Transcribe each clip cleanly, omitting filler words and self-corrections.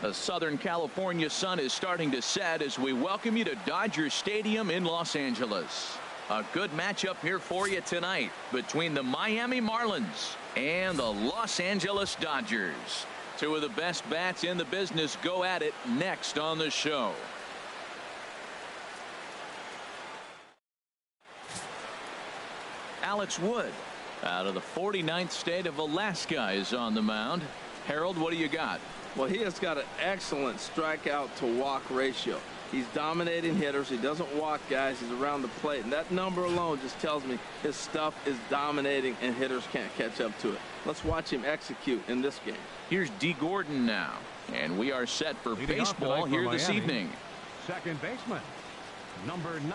The Southern California sun is starting to set as we welcome you to Dodger Stadium in Los Angeles. A good matchup here for you tonight between the Miami Marlins and the Los Angeles Dodgers. Two of the best bats in the business go at it next on the show. Alex Wood out of the 49th state of Alaska is on the mound. Harold, what do you got? Well, he has got an excellent strikeout to walk ratio. He's dominating hitters. He doesn't walk guys. He's around the plate. And that number alone just tells me his stuff is dominating and hitters can't catch up to it. Let's watch him execute in this game. Here's D. Gordon now. And we are set for baseball here this evening. Second baseman, number 9.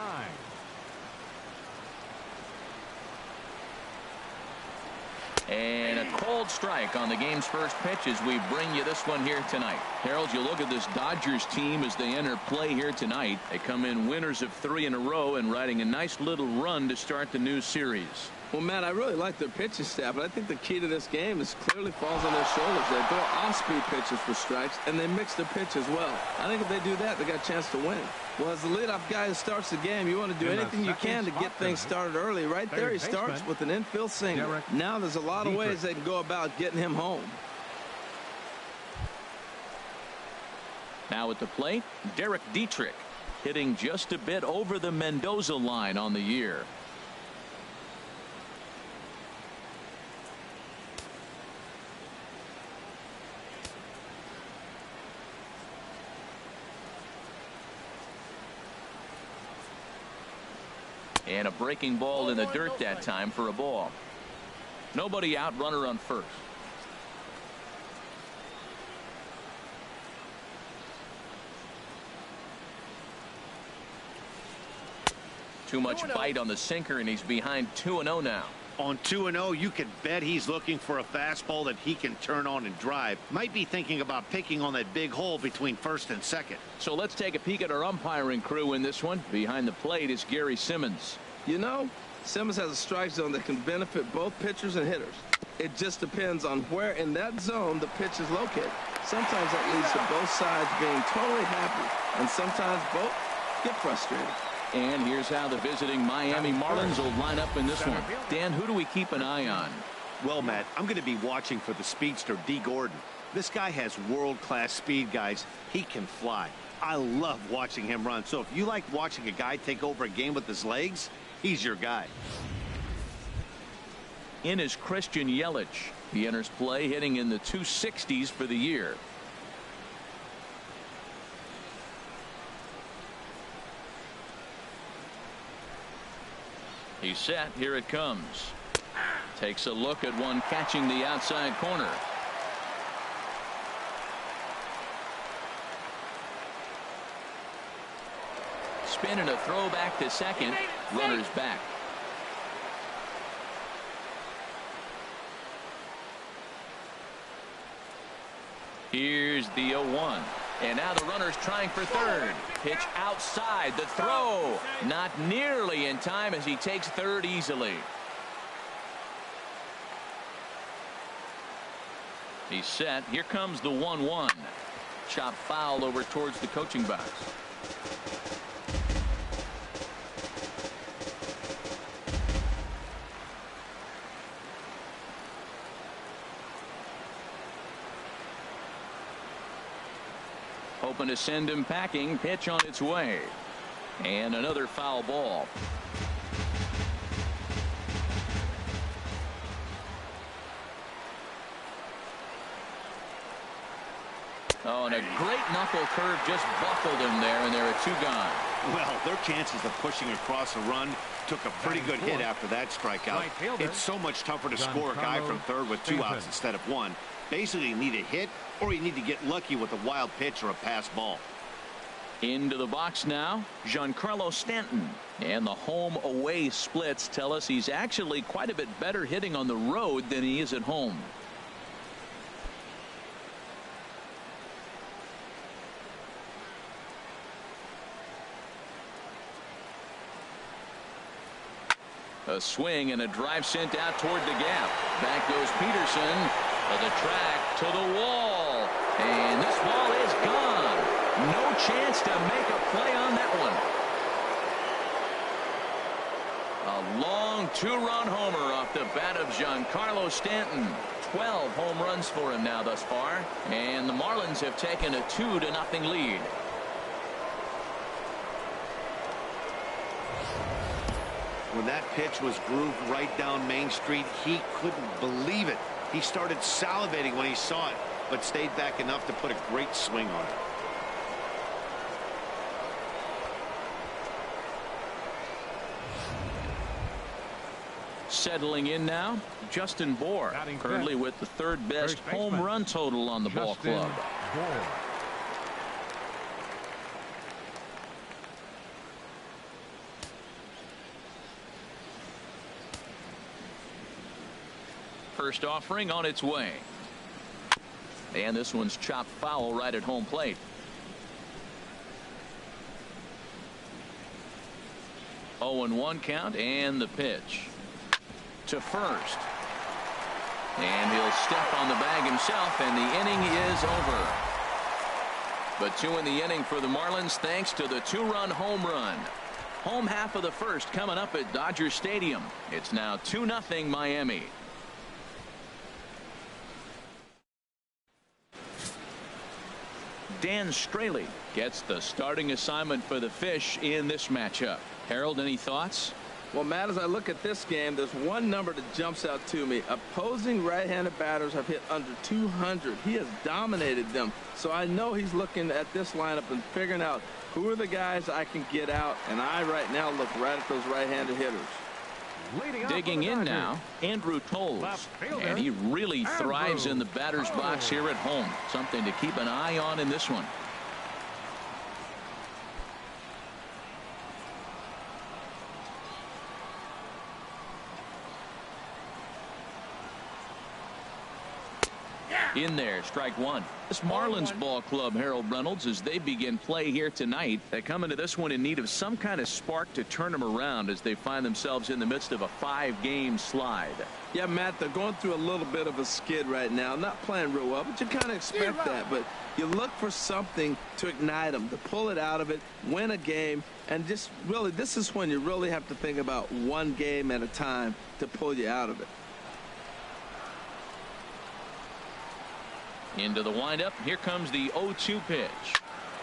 And a cold strike on the game's first pitch as we bring you this one here tonight. Harold, you look at this Dodgers team as they enter play here tonight. They come in winners of 3 in a row and riding a nice little run to start the new series. Well, Matt, I really like their pitching staff, but I think the key to this game is clearly falls on their shoulders. They throw off-speed pitches for strikes, and they mix their pitch as well. I think if they do that, they got a chance to win. Well, as the leadoff guy who starts the game, you want to do anything you can to get things started early. Right there, he starts with an infield single. Now there's a lot of ways they can go about getting him home. Now at the plate, Derek Dietrich hitting just a bit over the Mendoza line on the year. And a breaking ball in the dirt that time for a ball. Nobody out, runner on first. Too much bite on the sinker, and he's behind 2-0 now. On 2-0, you can bet he's looking for a fastball that he can turn on and drive. Might be thinking about picking on that big hole between first and second. So let's take a peek at our umpiring crew in this one. Behind the plate is Gary Simmons. You know, Simmons has a strike zone that can benefit both pitchers and hitters. It just depends on where in that zone the pitch is located. Sometimes that leads to both sides being totally happy, and sometimes both get frustrated. And here's how the visiting Miami Marlins will line up in this one. Dan, who do we keep an eye on? Well, Matt, I'm going to be watching for the speedster D. Gordon. This guy has world-class speed, guys. He can fly. I love watching him run. So if you like watching a guy take over a game with his legs, he's your guy. In is Christian Yelich. He enters play hitting in the 260s for the year. He's set. Here it comes. Takes a look at one catching the outside corner. Spin and a throw back to second. Runner's back. Here's the 0-1. And now the runner's trying for third. Pitch outside. The throw not nearly in time as he takes third easily. He's set. Here comes the 1-1. Chop foul over towards the coaching box. Hoping to send him packing. Pitch on its way. And another foul ball. Oh, and a great knuckle curve just buckled him there, and there are 2 gone. Well, their chances of pushing across a run took a pretty good hit after that strikeout. It's so much tougher to score a guy from third with 2 outs instead of 1. Basically, you need a hit or you need to get lucky with a wild pitch or a pass ball. Into the box now, Giancarlo Stanton. And the home-away splits tell us he's actually quite a bit better hitting on the road than he is at home. A swing and a drive sent out toward the gap. Back goes Peterson. To the track, to the wall. And this ball is gone. No chance to make a play on that one. A long two-run homer off the bat of Giancarlo Stanton. 12 home runs for him now thus far. And the Marlins have taken a 2-0 lead. When that pitch was grooved right down Main Street, he couldn't believe it. He started salivating when he saw it, but stayed back enough to put a great swing on it. Settling in now, Justin Bour, currently with the third best home run total on the ball club. First offering on its way. And this one's chopped foul right at home plate. Oh, and 1 count, and the pitch to first. And he'll step on the bag himself, and the inning is over. But 2 in the inning for the Marlins thanks to the 2-run home run. Home half of the first coming up at Dodger Stadium. It's now 2-0 Miami. Dan Straley gets the starting assignment for the Fish in this matchup. Harold, any thoughts? Well, Matt, as I look at this game, there's one number that jumps out to me. Opposing right-handed batters have hit under 200. He has dominated them. So I know he's looking at this lineup and figuring out who are the guys I can get out. And I right now look right at those right-handed hitters. Digging in now, Andrew Toles, and he really thrives in the batter's box here at home. Something to keep an eye on in this one. In there, strike one. This Marlins ball club, Harold Reynolds, as they begin play here tonight, they come into this one in need of some kind of spark to turn them around as they find themselves in the midst of a 5-game slide. Yeah, Matt, they're going through a little bit of a skid right now. Not playing real well, but you kind of expect that. But you look for something to ignite them, to pull it out of it, win a game, and just really, this is when you really have to think about one game at a time to pull you out of it. Into the windup. Here comes the 0-2 pitch.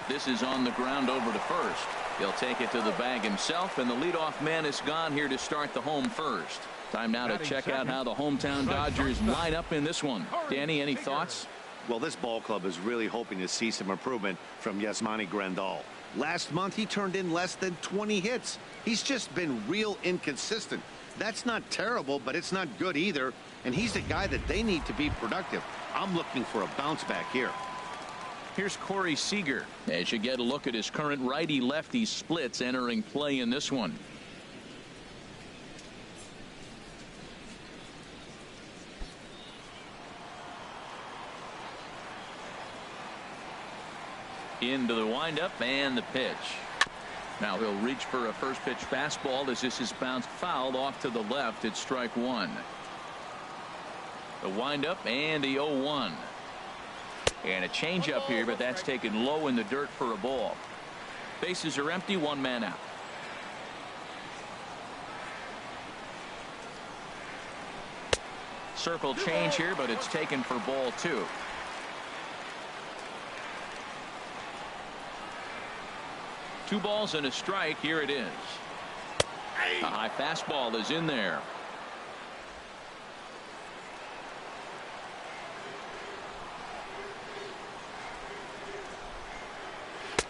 This is on the ground over to first. He'll take it to the bag himself, and the leadoff man is gone here to start the home first. Time now to check out how the hometown Dodgers line up in this one. Danny, any thoughts? Well, this ball club is really hoping to see some improvement from Yasmani Grandal. Last month, he turned in less than 20 hits. He's just been real inconsistent. That's not terrible, but it's not good either. And he's the guy that they need to be productive. I'm looking for a bounce back here. Here's Corey Seager as you get a look at his current righty-lefty splits entering play in this one. Into the windup and the pitch. Now he'll reach for a first pitch fastball as this is bounced foul off to the left. It's strike one. The windup and the 0-1. And a changeup here, but that's taken low in the dirt for a ball. Bases are empty, 1 man out. Circle change here, but it's taken for ball 2. Two balls and a strike. Here it is. A high fastball is in there.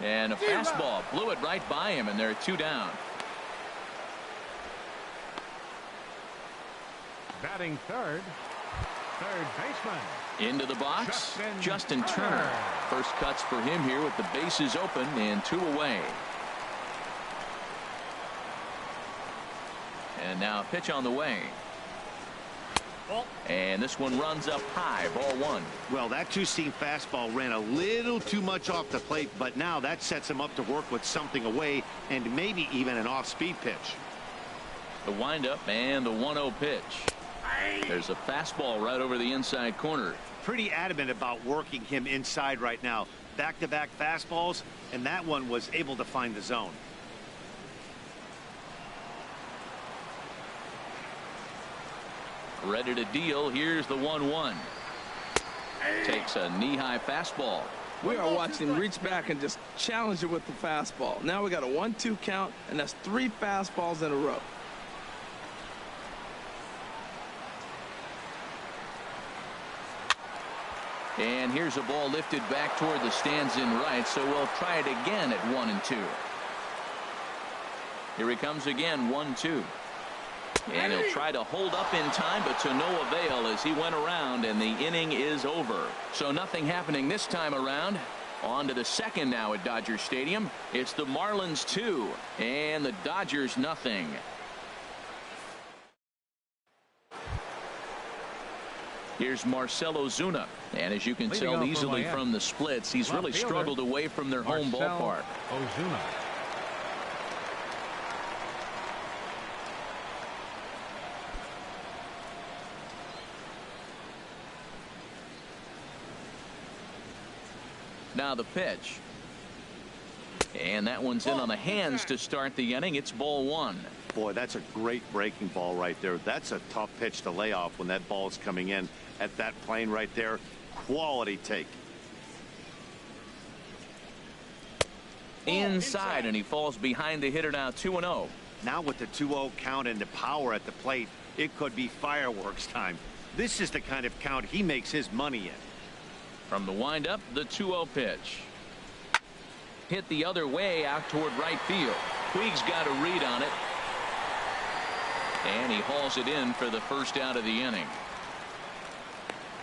And a fastball blew it right by him, and they're 2 down. Batting third baseman. Into the box, Justin Turner. First cuts for him here with the bases open and 2 away. And now a pitch on the way. And this one runs up high, ball 1. Well, that two-seam fastball ran a little too much off the plate, but now that sets him up to work with something away and maybe even an off-speed pitch. The windup and the 1-0 pitch. There's a fastball right over the inside corner. pretty adamant about working him inside right now. Back-to-back fastballs, and that one was able to find the zone. Ready to deal. Here's the 1-1. Takes a knee-high fastball. We are watching him reach back and just challenge it with the fastball. Now we got a 1-2 count, and that's 3 fastballs in a row. And here's a ball lifted back toward the stands in right, so we'll try it again at 1-2. Here he comes again, 1-2. And he'll try to hold up in time, but to no avail as he went around, and the inning is over. So nothing happening this time around. On to the second now at Dodger Stadium. It's the Marlins 2 and the Dodgers nothing. Here's Marcell Ozuna, and as you can tell easily from the splits, he's really struggled away from their home ballpark. Ozuna. Now the pitch. And that one's in on the hands to start the inning. It's ball 1. Boy, that's a great breaking ball right there. That's a tough pitch to lay off when that ball is coming in at that plane right there. Quality take. Inside, and he falls behind the hitter now, 2-0. Now with the 2-0 count and the power at the plate, it could be fireworks time. This is the kind of count he makes his money in. From the windup, the 2-0 pitch. Hit the other way out toward right field. Puig's got a read on it. And he hauls it in for the first out of the inning.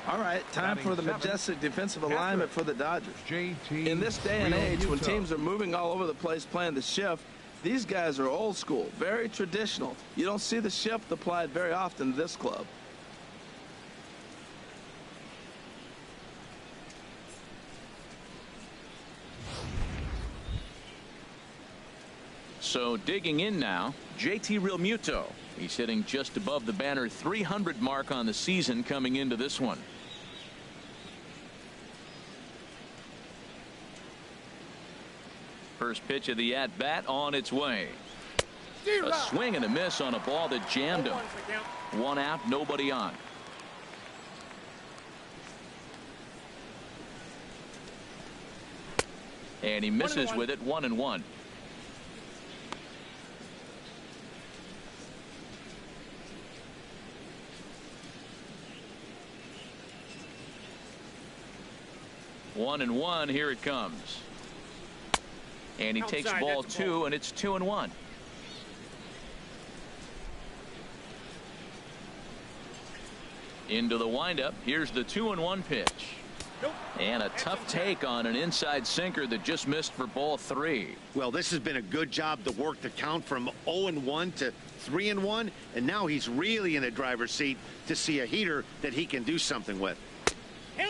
All right, time for the majestic defensive alignment for the Dodgers. In this day and age, when teams are moving all over the place playing the shift, these guys are old school, very traditional. You don't see the shift applied very often to this club. So digging in now, JT Realmuto. He's hitting just above the banner 300 mark on the season coming into this one. First pitch of the at-bat on its way. A swing and a miss on a ball that jammed him. 1 out, nobody on. And he misses with it, 1-1. One and one, here it comes. And he takes ball 2, and it's 2-1. Into the windup. Here's the 2-1 pitch. And a tough take on an inside sinker that just missed for ball 3. Well, this has been a good job to work the count from 0-1 to 3-1, and now he's really in the driver's seat to see a heater that he can do something with.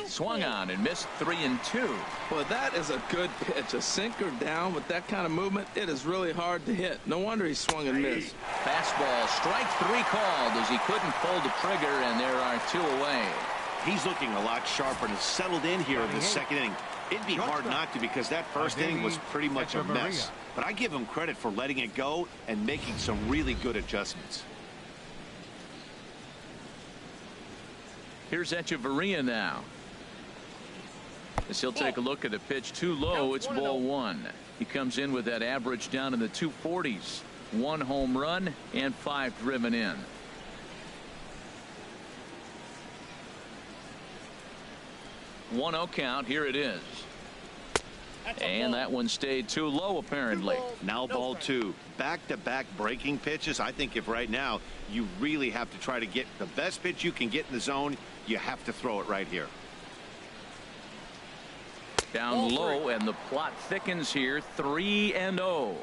Swung on and missed 3-2. Well, that is a good pitch. A sinker down with that kind of movement, it is really hard to hit. No wonder he swung and missed. Fastball, strike 3 called as he couldn't pull the trigger, and there are 2 away. He's looking a lot sharper and has settled in here in the second inning. It'd be hard not to, because that first inning was pretty much a mess. But I give him credit for letting it go and making some really good adjustments. Here's Echeverria now. As he'll take a look at the pitch, too low. It's ball 1. He comes in with that average down in the 240s. 1 home run and 5 driven in. One-0 count. Here it is. And that one stayed too low, apparently. Now ball 2. Back-to-back breaking pitches. I think if right now you really have to try to get the best pitch you can get in the zone, you have to throw it right here. Down low, and the plot thickens here. 3-0.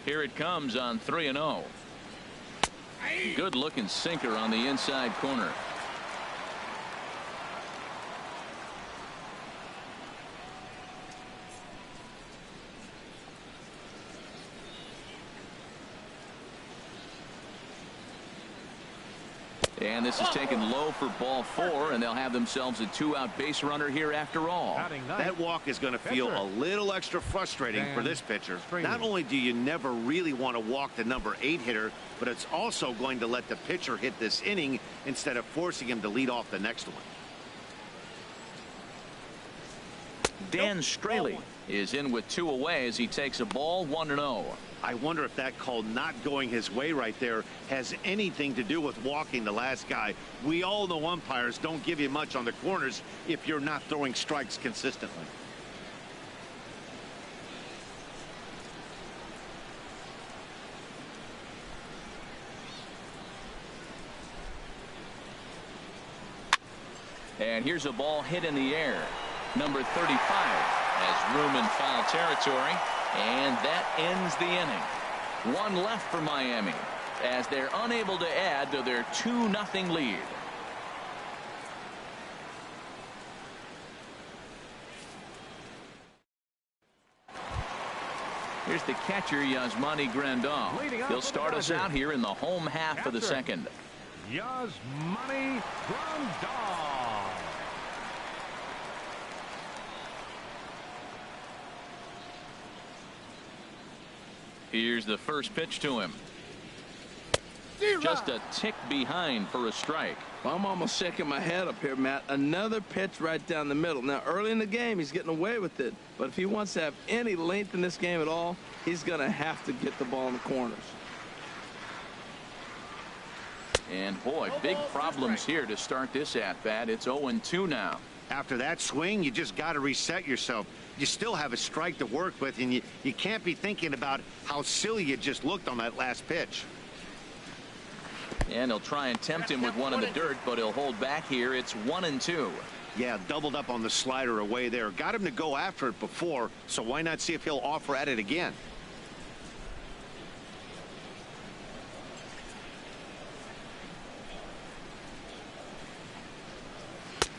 Here it comes on 3-0. Good looking sinker on the inside corner. And this is taken low for ball 4, and they'll have themselves a 2-out base runner here after all. That walk is going to feel a little extra frustrating for this pitcher. Not only do you never really want to walk the number 8 hitter, but it's also going to let the pitcher hit this inning instead of forcing him to lead off the next one. Dan Straley is in with 2 away as he takes a ball 1-0. I wonder if that call not going his way right there has anything to do with walking the last guy. We all know umpires don't give you much on the corners if you're not throwing strikes consistently. And here's a ball hit in the air. Number 35 has room in foul territory, and that ends the inning. 1 left for Miami as they're unable to add to their 2-0 lead. Here's the catcher, Yasmani Grandal. He'll start us out here in the home half of the second. Yasmani Grandal. Here's the first pitch to him. Just a tick behind for a strike. Well, I'm almost shaking my head up here, Matt. Another pitch right down the middle. Now, early in the game, he's getting away with it. But if he wants to have any length in this game at all, he's going to have to get the ball in the corners. And, boy, big problems here to start this at-bat. It's 0-2 now. After that swing, you just got to reset yourself. You still have a strike to work with, and you can't be thinking about how silly you just looked on that last pitch. And he'll try and tempt him with one in the dirt, but he'll hold back here. It's 1-2. Yeah, doubled up on the slider away there. Got him to go after it before, so why not see if he'll offer at it again?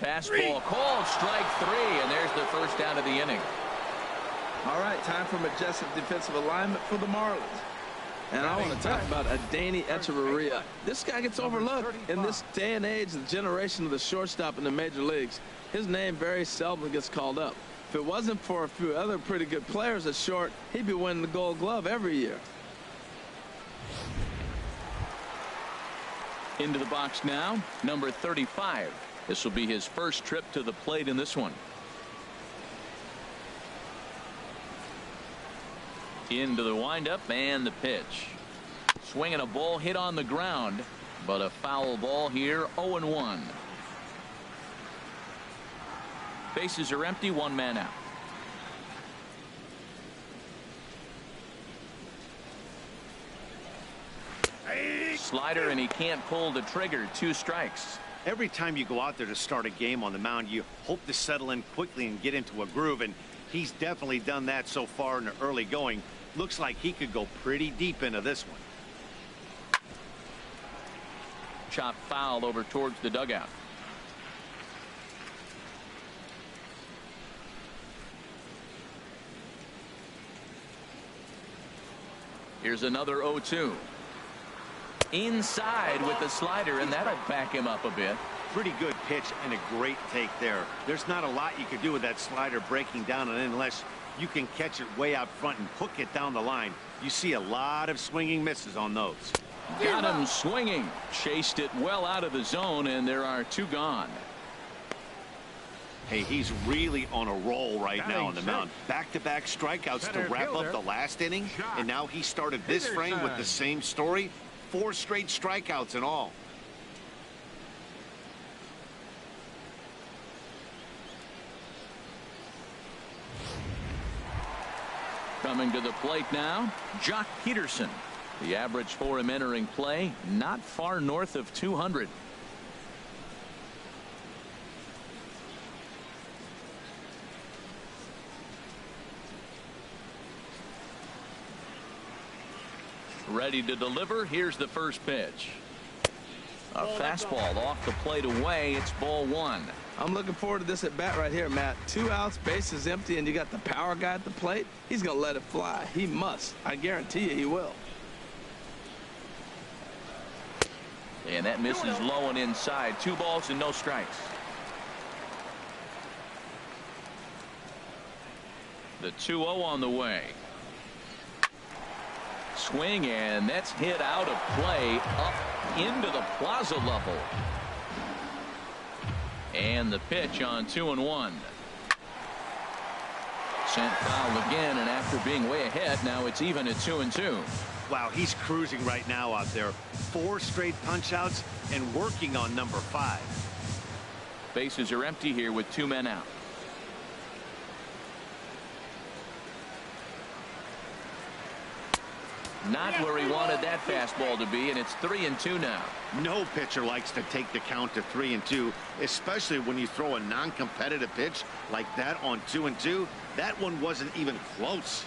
Fastball called, strike 3, and there's the first out of the inning. All right, time for majestic defensive alignment for the Marlins. And I want to talk about Adeiny Echeverria. This guy gets overlooked in this day and age, the generation of the shortstop in the major leagues. His name very seldom gets called up. If it wasn't for a few other pretty good players at short, he'd be winning the Gold Glove every year. Into the box now, number 35. This will be his first trip to the plate in this one. Into the windup and the pitch. Swinging a ball hit on the ground, but a foul ball here, 0-1. Bases are empty, 1 man out. Slider, and he can't pull the trigger. 2 strikes. Every time you go out there to start a game on the mound, you hope to settle in quickly and get into a groove, and he's definitely done that so far in the early going. Looks like he could go pretty deep into this one. Chop foul over towards the dugout. Here's another 0-2. Inside with the slider, and that'll back him up a bit. Pretty good pitch and a great take there. There's not a lot you could do with that slider breaking down, and unless you can catch it way out front and hook it down the line, you see a lot of swinging misses on those. Got him swinging. Chased it well out of the zone, and there are 2 gone. Hey, he's really on a roll right now on the mound. Back-to-back strikeouts to wrap up the last inning, and now he started this frame with the same story. 4 straight strikeouts in all. Coming to the plate now, Jock Peterson. The average for him entering play, not far north of 200. Ready to deliver. Here's the first pitch. A fastball off the plate away. It's ball 1. I'm looking forward to this at bat right here, Matt. 2 outs, bases empty, and you got the power guy at the plate. He's going to let it fly. He must. I guarantee you he will. And that misses low and inside. 2 balls and no strikes. The 2-0 on the way. Swing, and that's hit out of play up into the plaza level. And the pitch on 2-1. Sent foul again, and after being way ahead, now it's even at 2-2. Wow, he's cruising right now out there. 4 straight punch outs and working on number 5. Bases are empty here with 2 men out. Not where he wanted that fastball to be, and it's 3-2 now. No pitcher likes to take the count to 3-2, especially when you throw a non-competitive pitch like that on 2-2. That one wasn't even close.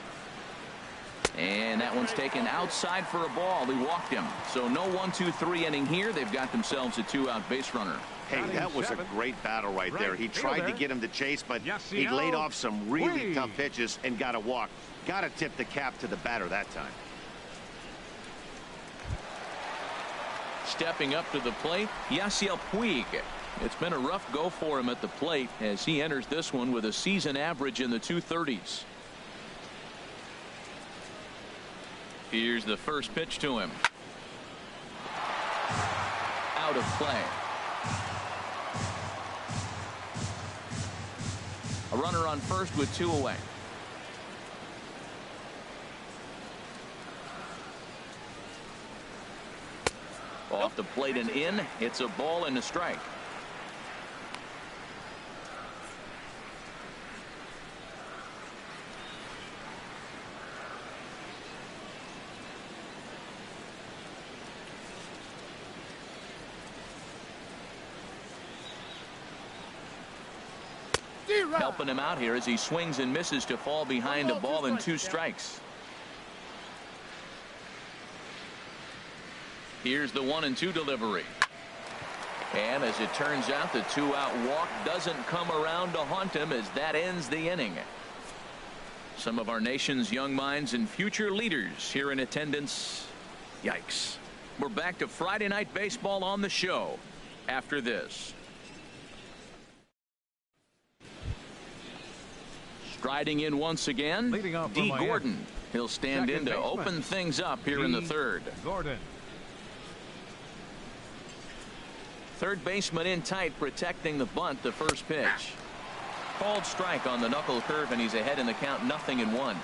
And that one's taken outside for a ball. He walked him. So no 1-2-3 inning here. They've got themselves a 2-out base runner. Hey, that was a great battle right there. He tried to get him to chase, but he laid off some really tough pitches and got a walk. Got to tip the cap to the batter that time. Stepping up to the plate, Yasiel Puig. It's been a rough go for him at the plate as he enters this one with a season average in the 230s. Here's the first pitch to him. Out of play. A runner on first with 2 away. Off the plate and in. It's a ball and a strike. Helping him out here as he swings and misses to fall behind a ball and 2 strikes. Here's the 1-2 delivery. And as it turns out, the 2-out walk doesn't come around to haunt him as that ends the inning. Some of our nation's young minds and future leaders here in attendance. Yikes. We're back to Friday Night Baseball on the show after this. Striding in once again, D. Gordon. He'll stand in to open things up here in the third. Gordon. Third baseman in tight, protecting the bunt. The first pitch. Called strike on the knuckle curve, and he's ahead in the count, 0-1.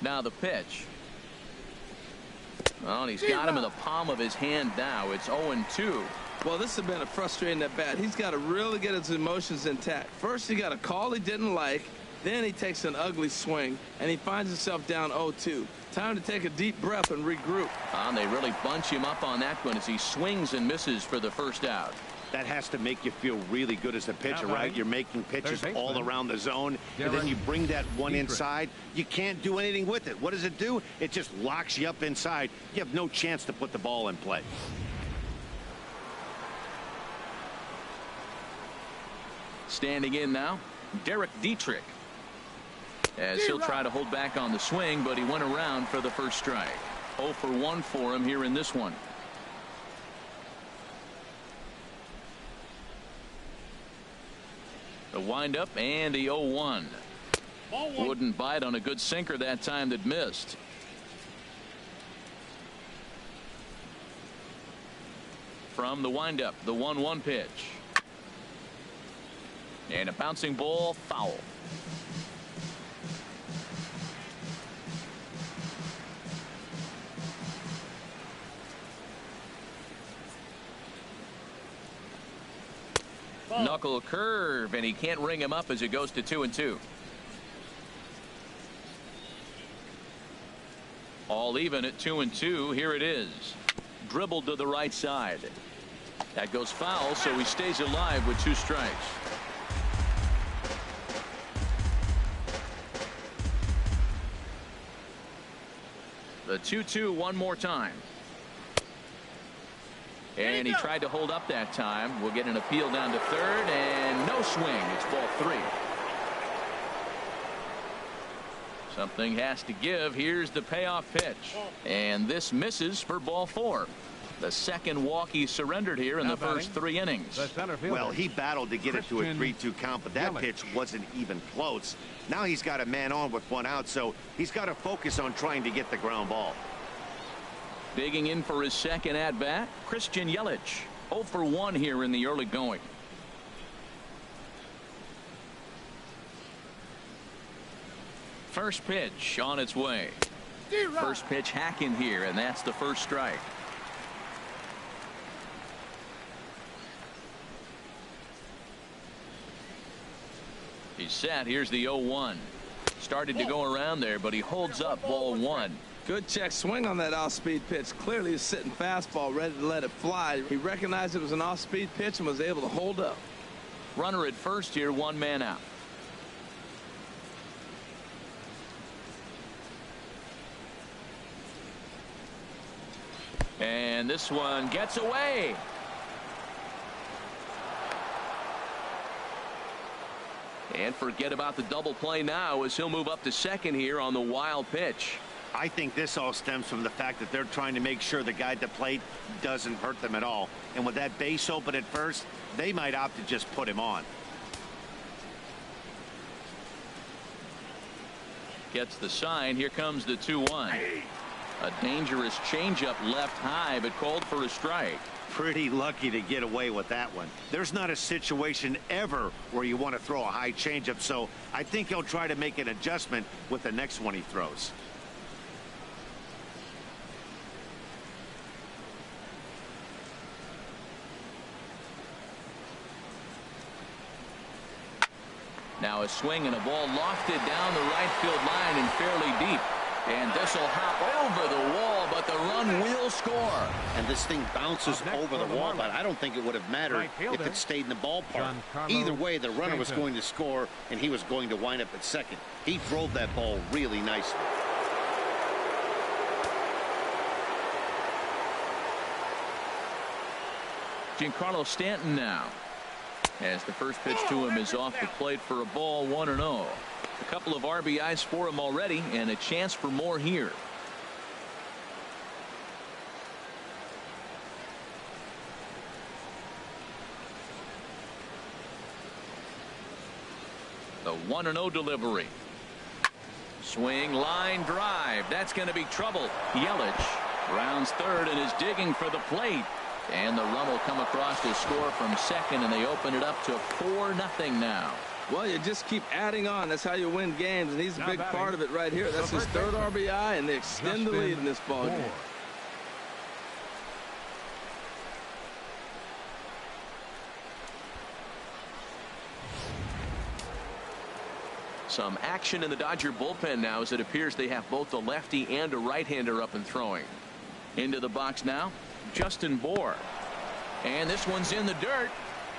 Now the pitch. Oh, and he's got him in the palm of his hand now. It's 0-2. Well, this has been a frustrating at bat. He's got to really get his emotions intact. First, he got a call he didn't like. Then he takes an ugly swing, and he finds himself down 0-2. Time to take a deep breath and regroup. And they really bunch him up on that one as he swings and misses for the first out. That has to make you feel really good as a pitcher, right? You're making pitches all around the zone, and then you bring that one inside. You can't do anything with it. What does it do? It just locks you up inside. You have no chance to put the ball in play. Standing in now, Derek Dietrich. As he'll try to hold back on the swing, but he went around for the first strike. 0 for 1 for him here in this one. The windup and the 0-1. Wouldn't bite on a good sinker that time that missed. From the windup, the 1-1 pitch. And a bouncing ball, foul. Knuckle curve, and he can't ring him up as it goes to 2-2. All even at 2-2. Here it is. Dribbled to the right side. That goes foul, so he stays alive with 2 strikes. The 2-2 one more time. And he tried to hold up that time. We'll get an appeal down to third, and no swing. It's ball 3. Something has to give. Here's the payoff pitch. And this misses for ball 4. The second walk he surrendered here in the first 3 innings. Well, he battled to get it to a 3-2 count, but that pitch wasn't even close. Now he's got a man on with 1 out, so he's got to focus on trying to get the ground ball. Digging in for his second at-bat, Christian Yelich. 0 for 1 here in the early going. First pitch on its way. First pitch hacking here, and that's the first strike. He's set. Here's the 0-1. Started to go around there, but he holds up ball 1. Good check swing on that off-speed pitch. Clearly he's sitting fastball, ready to let it fly. He recognized it was an off-speed pitch and was able to hold up. Runner at first here, 1 man out. And this one gets away. And forget about the double play now as he'll move up to second here on the wild pitch. I think this all stems from the fact that they're trying to make sure the guy at the plate doesn't hurt them at all. And with that base open at first, they might opt to just put him on. Gets the sign. Here comes the 2-1. A dangerous changeup left high, but called for a strike. Pretty lucky to get away with that one. There's not a situation ever where you want to throw a high changeup, so I think he'll try to make an adjustment with the next one he throws. Now a swing and a ball lofted down the right field line and fairly deep. And this will hop over the wall, but the run will score. And this thing bounces over the wall, but I don't think it would have mattered if it stayed in the ballpark. Either way, the runner was going to score, and he was going to wind up at second. He drove that ball really nicely. Giancarlo Stanton now, as the first pitch to him is off the plate for a ball, 1-0. A couple of RBIs for him already, and a chance for more here. The 1-0 delivery. Swing, line drive. That's going to be trouble. Yelich rounds third and is digging for the plate. And the run will come across to score from second, and they open it up to 4-0 now. Well, you just keep adding on. That's how you win games, and he's a big part of it right here. That's his third RBI, and they extend the lead in this ball game. Some action in the Dodger bullpen now, as it appears they have both a lefty and a right-hander up and throwing. Into the box now, Justin Bour. And this one's in the dirt.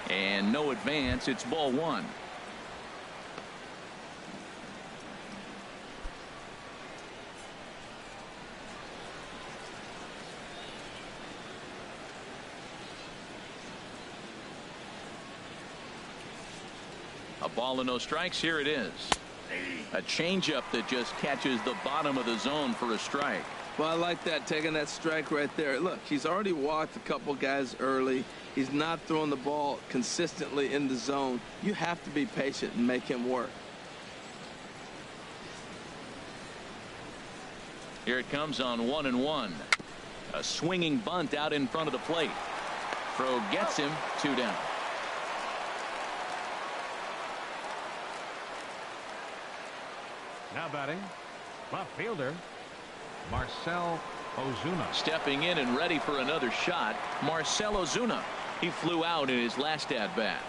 And no advance. It's ball 1. A ball and no strikes. Here it is. A changeup that just catches the bottom of the zone for a strike. Well, I like that, taking that strike right there. Look, he's already walked a couple guys early. He's not throwing the ball consistently in the zone. You have to be patient and make him work. Here it comes on 1-1. A swinging bunt out in front of the plate. Throw gets him, 2 down. Now batting, left fielder, Marcell Ozuna. Stepping in and ready for another shot, Marcell Ozuna. He flew out in his last at-bat.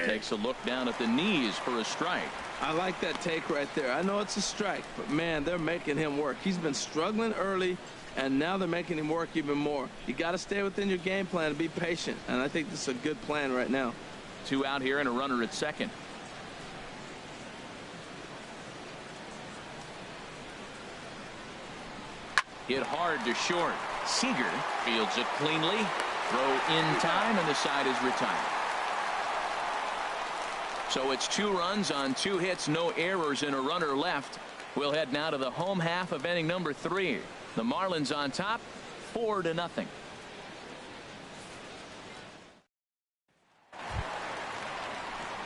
Takes a look down at the knees for a strike. I like that take right there. I know it's a strike, but man, they're making him work. He's been struggling early, and now they're making him work even more. You got to stay within your game plan and be patient, and I think this is a good plan right now. 2 out here and a runner at second. Hit hard to short. Seager fields it cleanly. Throw in time, and the side is retired. So it's 2 runs on 2 hits, no errors, and a runner left. We'll head now to the home half of inning number 3. The Marlins on top, 4-0.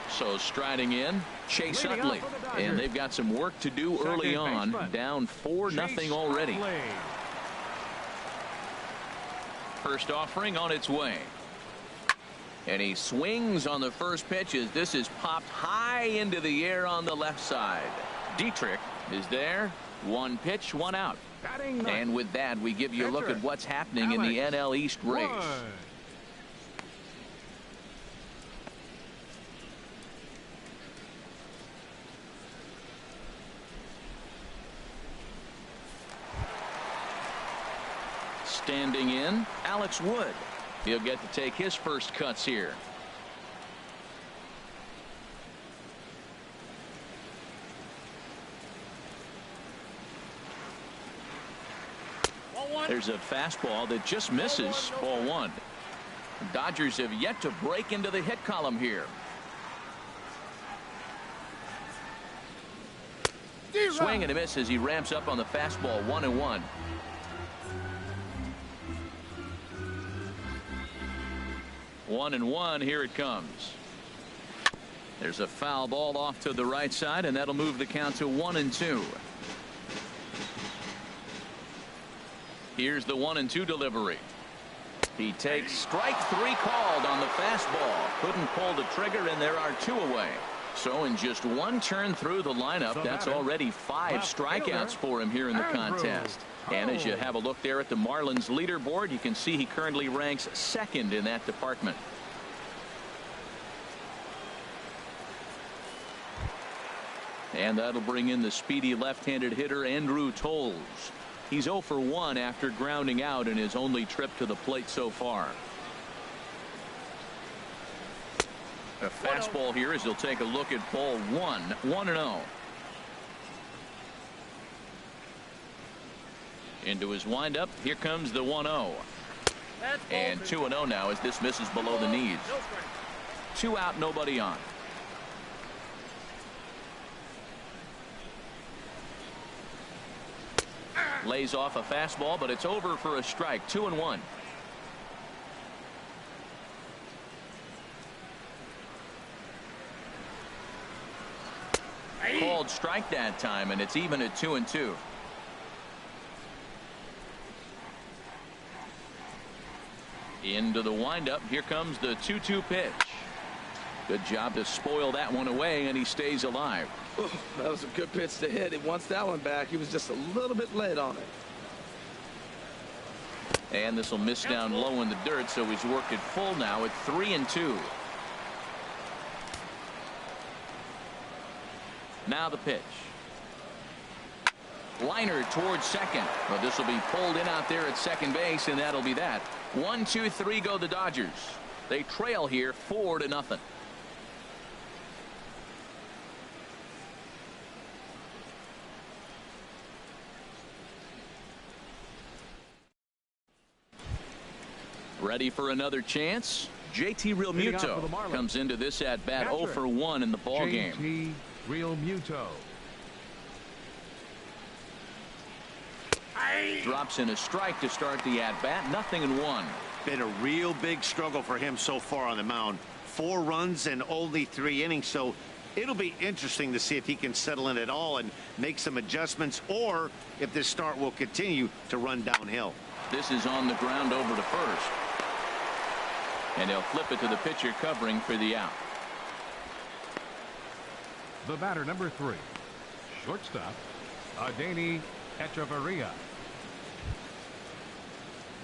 So striding in, Chase Utley, and they've got some work to do early on. Down 4-0 already. First offering on its way. And he swings on the first pitch as this is popped high into the air on the left side. Dietrich is there. 1 pitch, 1 out. And with that, we give you a look at what's happening in the NL East race. Standing in, Alex Wood. He'll get to take his first cuts here. There's a fastball that just misses. Ball 1. The Dodgers have yet to break into the hit column here. Swing and a miss as he ramps up on the fastball. 1-1. One and one. Here it comes. There's a foul ball off to the right side, and that'll move the count to 1-2. Here's the 1-2 delivery. He takes strike 3 called on the fastball. Couldn't pull the trigger, and there are 2 away. So in just 1 turn through the lineup, that's already 5 strikeouts for him here in the contest. And as you have a look there at the Marlins leaderboard, you can see he currently ranks 2nd in that department. And that'll bring in the speedy left-handed hitter Andrew Toles. He's 0 for 1 after grounding out in his only trip to the plate so far. A fastball here as he'll take a look at ball 1. 1-0. Into his windup. Here comes the 1-0. And 2-0 now as this misses below the knees. 2 out, nobody on. Lays off a fastball, but it's over for a strike. 2-1. Called strike that time, and it's even at 2-2. Into the windup. Here comes the 2-2 pitch. Good job to spoil that one away, and he stays alive. Ooh, that was a good pitch to hit. He wants that one back. He was just a little bit late on it. And this will miss down low in the dirt, so he's worked it full now at 3-2. Now the pitch. Liner towards second. Well, this will be pulled in out there at second base, and that'll be that. 1, 2, 3 go the Dodgers. They trail here 4-0. Ready for another chance? JT Realmuto comes into this at bat 0 for 1 in the ball game. JT Realmuto. Drops in a strike to start the at bat. 0-1. Been a real big struggle for him so far on the mound. 4 runs and only 3 innings. So it'll be interesting to see if he can settle in at all and make some adjustments, or if this start will continue to run downhill. This is on the ground over to first. And he'll flip it to the pitcher covering for the out. The batter, number 3, shortstop, Adeiny Echeverria.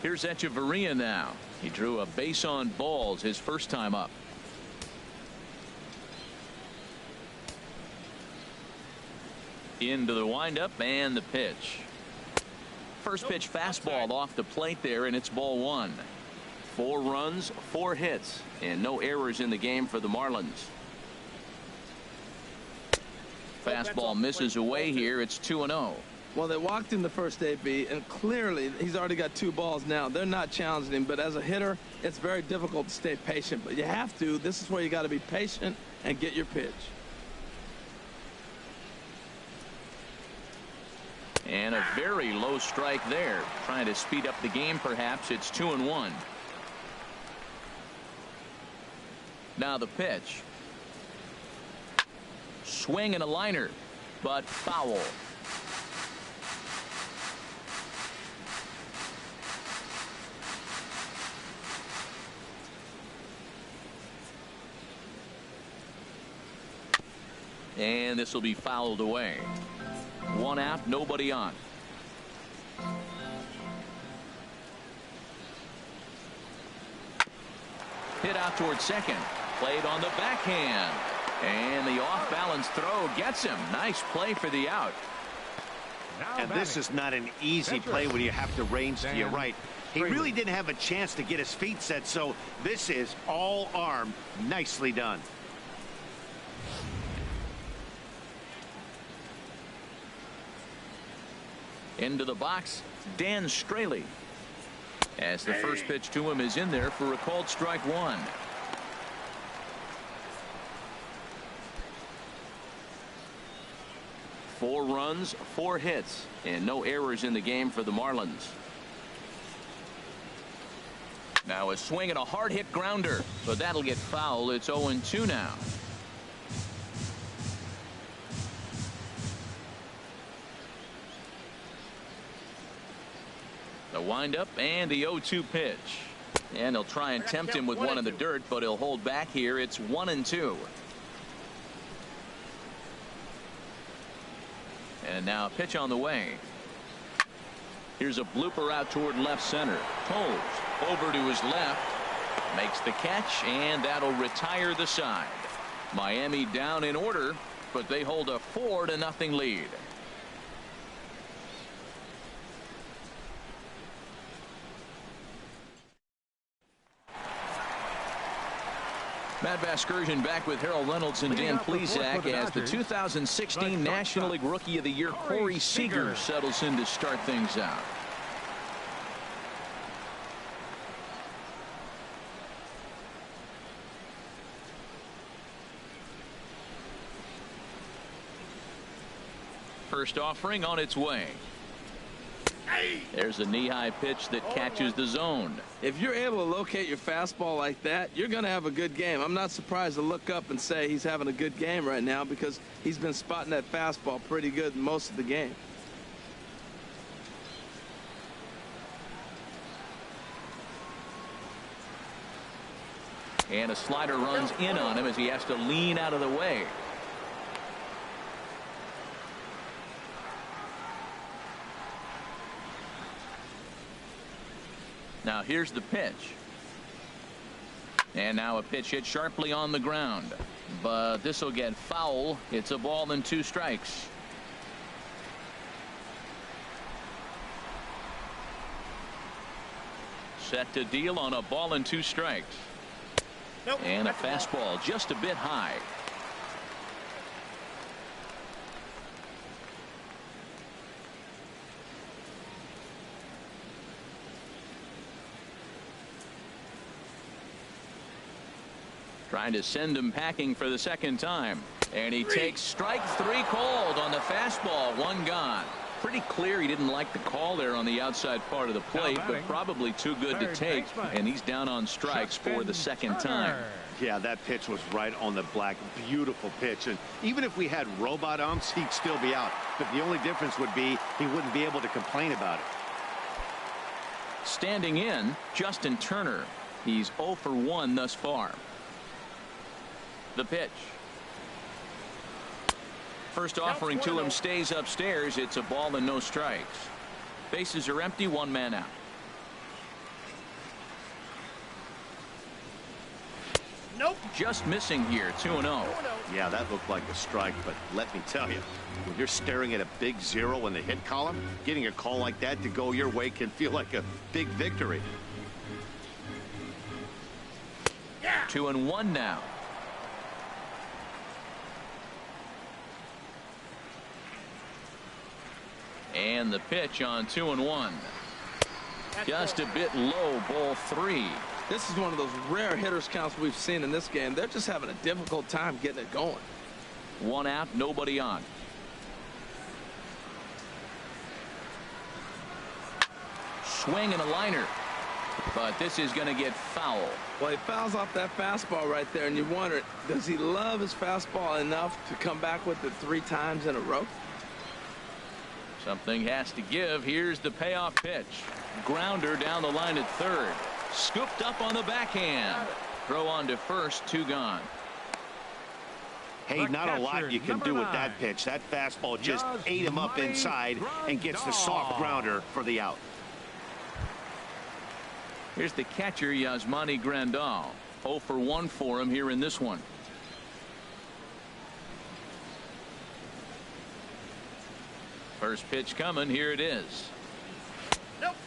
Here's Echeverria now. He drew a base on balls his first time up. Into the windup and the pitch. First pitch fastball off the plate there, and it's ball 1. 4 runs, 4 hits, and no errors in the game for the Marlins. Fastball misses away here. It's 2-0. Well, they walked in the first AB, and clearly he's already got 2 balls now. They're not challenging him, but as a hitter, it's very difficult to stay patient. But you have to. This is where you got to be patient and get your pitch. And a very low strike there. Trying to speed up the game, perhaps. It's 2-1. Now the pitch. Swing and a liner, but foul. And this will be fouled away. 1 out, nobody on. Hit out towards second. Played on the backhand. And the off-balance throw gets him. Nice play for the out. And this is not an easy play when you have to range to your right. He really didn't have a chance to get his feet set, so this is all arm. Nicely done. Into the box, Dan Straley. As the first pitch to him is in there for a called strike 1. Four runs, 4 hits, and no errors in the game for the Marlins. Now a swing and a hard hit grounder, but that'll get foul. It's 0-2 now. The windup and the 0-2 pitch. And they'll try and tempt him with one in the dirt, but he'll hold back here. It's 1-2. And now a pitch on the way. Here's a blooper out toward left center. Toles over to his left. Makes the catch, and that'll retire the side. Miami down in order, but they hold a 4-0 lead. Matt Vasgersian back with Harold Reynolds and Dan Plesac as the 2016 National League Rookie of the Year Corey Seager settles in to start things out. First offering on its way. There's a knee-high pitch that catches the zone. If you're able to locate your fastball like that, you're going to have a good game. I'm not surprised to look up and say he's having a good game right now because he's been spotting that fastball pretty good most of the game. And a slider runs in on him as he has to lean out of the way. Now here's the pitch. And now a pitch hit sharply on the ground. But this will get foul. It's a ball and 2 strikes. Set to deal on a ball and 2 strikes. Nope. And a fastball just a bit high. Trying to send him packing for the second time. And he takes strike 3 called on the fastball. 1 gone. Pretty clear he didn't like the call there on the outside part of the plate, but probably too good to take. And he's down on strikes for the second time. Yeah, that pitch was right on the black. Beautiful pitch. And even if we had robot umps, he'd still be out. But the only difference would be he wouldn't be able to complain about it. Standing in, Justin Turner. He's 0 for 1 thus far. The pitch. First offering to him stays upstairs. It's a ball and no strikes. Bases are empty. 1 man out. Nope. Just missing here. 2-0. Yeah, that looked like a strike, but let me tell you, when you're staring at a big 0 in the hit column, getting a call like that to go your way can feel like a big victory. 2-1 now. And the pitch on 2-1. Just a bit low, ball 3. This is one of those rare hitters counts we've seen in this game. They're just having a difficult time getting it going. 1 out, nobody on. Swing and a liner. But this is going to get foul. Well, he fouls off that fastball right there, and you wonder, does he love his fastball enough to come back with it 3 times in a row? Something has to give. Here's the payoff pitch. Grounder down the line at third. Scooped up on the backhand. Throw on to first, 2 gone. Hey, not a lot you can do with that pitch. That fastball just ate him up inside and gets the soft grounder for the out. Here's the catcher, Yasmani Grandal. 0 for 1 for him here in this one. First pitch coming. Here it is.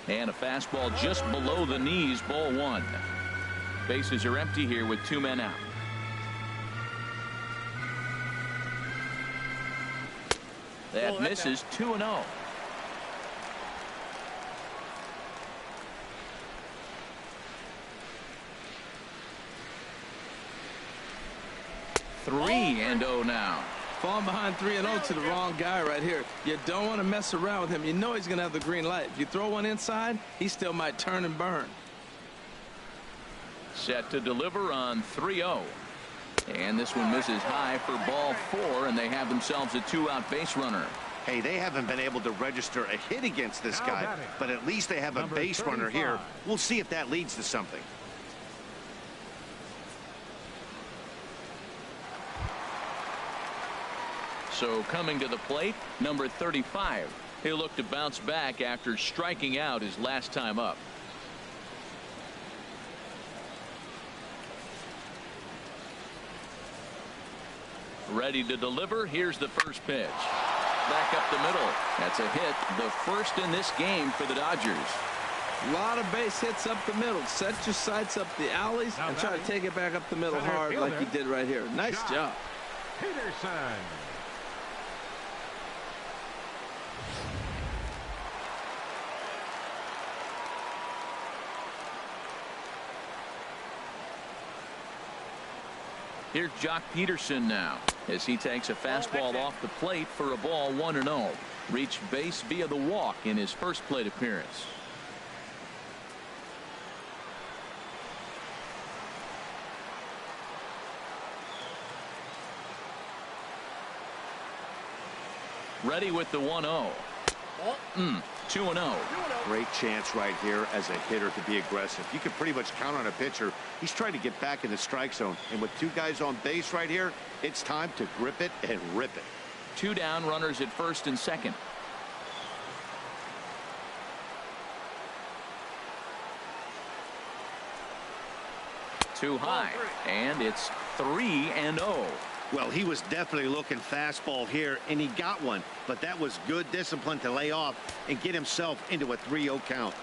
And a fastball just below the knees, ball 1. Bases are empty here with 2 men out. That misses. 2-0. Three and 0 now. Falling behind 3-0 to the wrong guy right here. You don't want to mess around with him. You know he's going to have the green light. If you throw one inside, he still might turn and burn. Set to deliver on 3-0. And this one misses high for ball 4, and they have themselves a 2-out base runner. Hey, they haven't been able to register a hit against this guy, but at least they have a base runner here. We'll see if that leads to something. So coming to the plate, number 35. He'll look to bounce back after striking out his last time up. Ready to deliver. Here's the first pitch. Back up the middle. That's a hit, the first in this game for the Dodgers. A lot of base hits up the middle. Set your sights up the alleys and try to take it back up the middle hard like he did right here. Nice job. Peterson. Here's Jock Peterson now as he takes a fastball off the plate for a ball 1-0. Reached base via the walk in his first plate appearance. Ready with the 1-0. 2-0. Great chance right here as a hitter to be aggressive. You can pretty much count on a pitcher. He's trying to get back in the strike zone. And with 2 guys on base right here, it's time to grip it and rip it. 2 down, runners at first and second. Too high. And it's 3-0. Well, he was definitely looking fastball here, and he got one. But that was good discipline to lay off and get himself into a 3-0 count.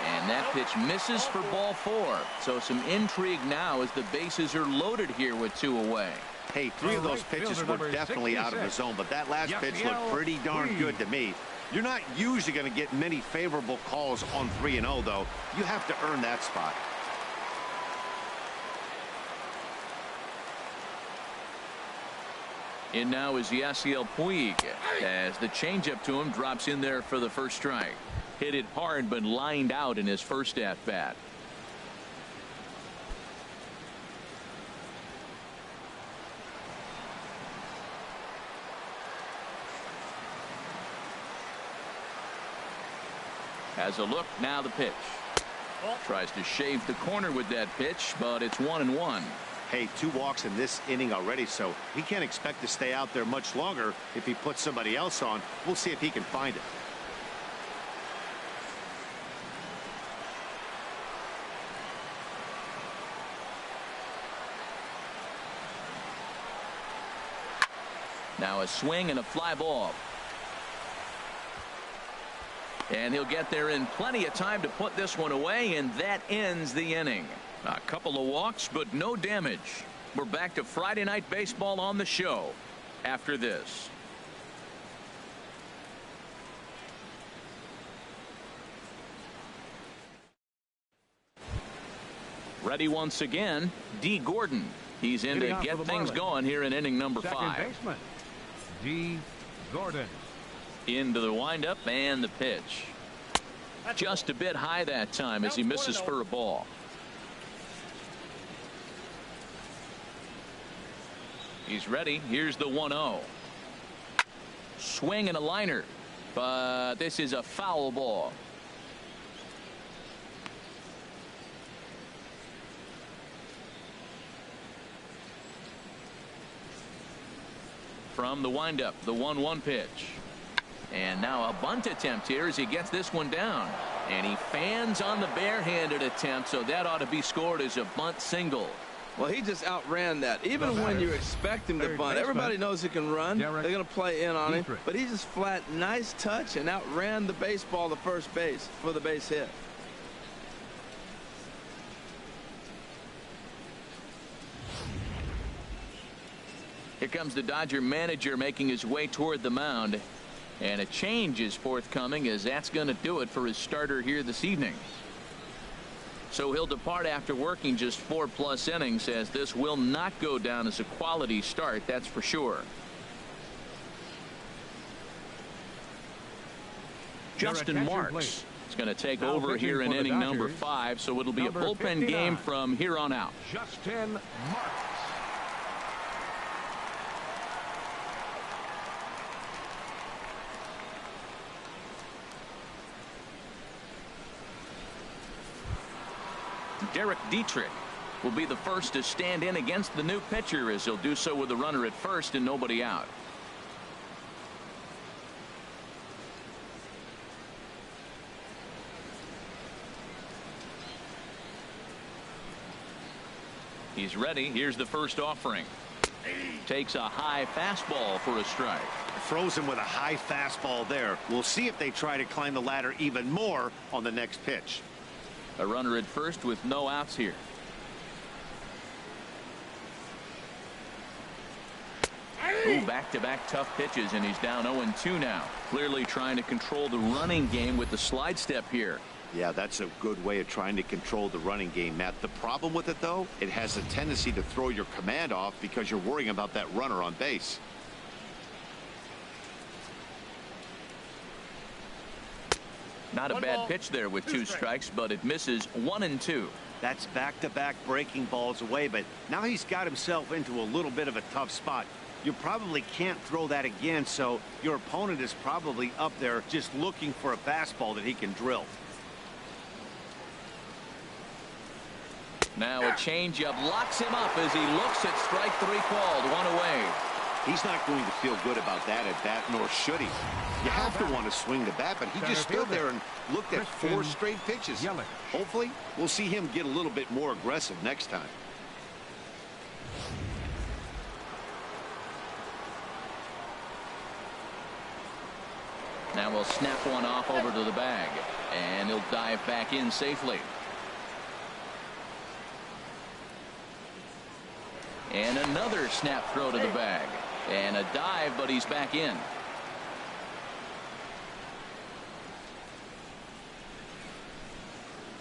And that pitch misses for ball 4. So some intrigue now as the bases are loaded here with 2 away. Hey, 3 of those pitches were definitely out of the zone, but that last pitch looked pretty darn good to me. You're not usually going to get many favorable calls on 3-0, though. You have to earn that spot. In now is Yasiel Puig as the changeup to him drops in there for the first strike. Hit it hard but lined out in his first at bat. Has a look, now the pitch. Tries to shave the corner with that pitch, but it's 1-1. Hey, 2 walks in this inning already, so he can't expect to stay out there much longer if he puts somebody else on. We'll see if he can find it. Now a swing and a fly ball. And he'll get there in plenty of time to put this one away, and that ends the inning. A couple of walks, but no damage. We're back to Friday Night Baseball on the show after this. Ready once again, D. Gordon. He's in to get things going here in inning number 5. Second baseman, D. Gordon. Into the windup and the pitch. Just a bit high that time as he misses for a ball. He's ready. Here's the 1-0. Swing and a liner, but this is a foul ball. From the windup, the 1-1 pitch. And now a bunt attempt here as he gets this one down. And he fans on the barehanded attempt, so that ought to be scored as a bunt single. Well, he just outran that. Even when you expect him to bunt, everybody knows he can run. They're going to play in on him. But he just flat, nice touch, and outran the baseball to first base for the base hit. Here comes the Dodger manager making his way toward the mound. And a change is forthcoming, as that's going to do it for his starter here this evening. So he'll depart after working just 4+ innings, as this will not go down as a quality start, that's for sure. Justin Marks is going to take over here in inning number 5, so it'll be a bullpen game from here on out. Justin Marks. Derek Dietrich will be the first to stand in against the new pitcher, as he'll do so with a runner at first and nobody out. He's ready. Here's the first offering. Takes a high fastball for a strike. Throws him with a high fastball there. We'll see if they try to climb the ladder even more on the next pitch. A runner at first with no outs here. Oh, back-to-back tough pitches, and he's down 0-2 now. Clearly trying to control the running game with the slide step here. Yeah, that's a good way of trying to control the running game, Matt. The problem with it, though, it has a tendency to throw your command off because you're worrying about that runner on base. Not a bad pitch there with 2 strikes, but it misses 1-2. That's back-to-back breaking balls away, but now he's got himself into a little bit of a tough spot. You probably can't throw that again, so your opponent is probably up there just looking for a fastball that he can drill. Now a changeup locks him up as he looks at strike 3 called. 1 away. He's not going to feel good about that at bat, nor should he. You have to want to swing the bat, but he just stood there and looked at 4 straight pitches. Hopefully, we'll see him get a little bit more aggressive next time. Now we'll snap one off over to the bag, and he'll dive back in safely. And another snap throw to the bag. And a dive, but he's back in.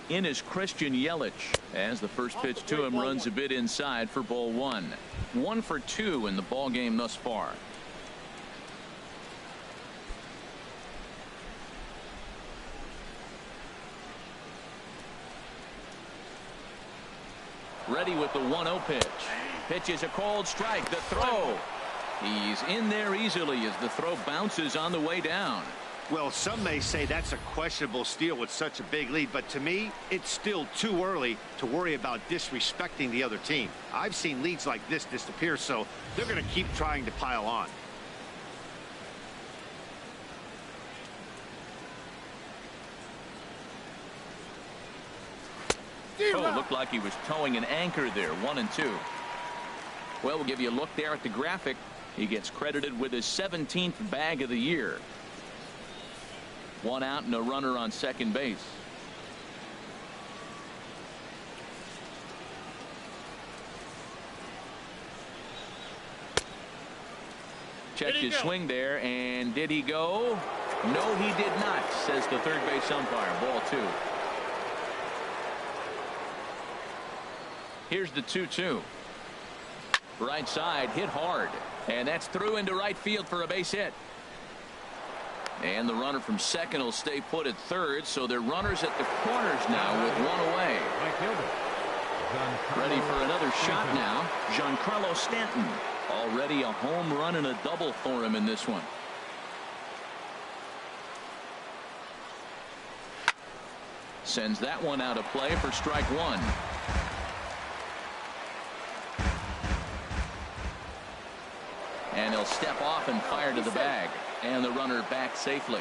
In is Christian Yelich, as the first pitch to him runs a bit inside for ball 1. 1 for 2 in the ball game thus far. Ready with the 1-0 pitch. Pitch is a called strike. The throw. He's in there easily as the throw bounces on the way down. Well, some may say that's a questionable steal with such a big lead, but to me, it's still too early to worry about disrespecting the other team. I've seen leads like this disappear, so they're going to keep trying to pile on. Oh, looked like he was towing an anchor there. 1-2. Well, we'll give you a look there at the graphic. He gets credited with his 17th bag of the year. 1 out and a runner on second base. Checked his swing there, and did he go? No, he did not, says the third base umpire. Ball 2. Here's the 2-2. Right side, hit hard. And that's through into right field for a base hit. And the runner from second will stay put at third, so they're runners at the corners now with one away. Ready for another shot now. Giancarlo Stanton. Already a home run and a double for him in this one. Sends that one out of play for strike 1. And he'll step off and fire to the bag. And the runner back safely.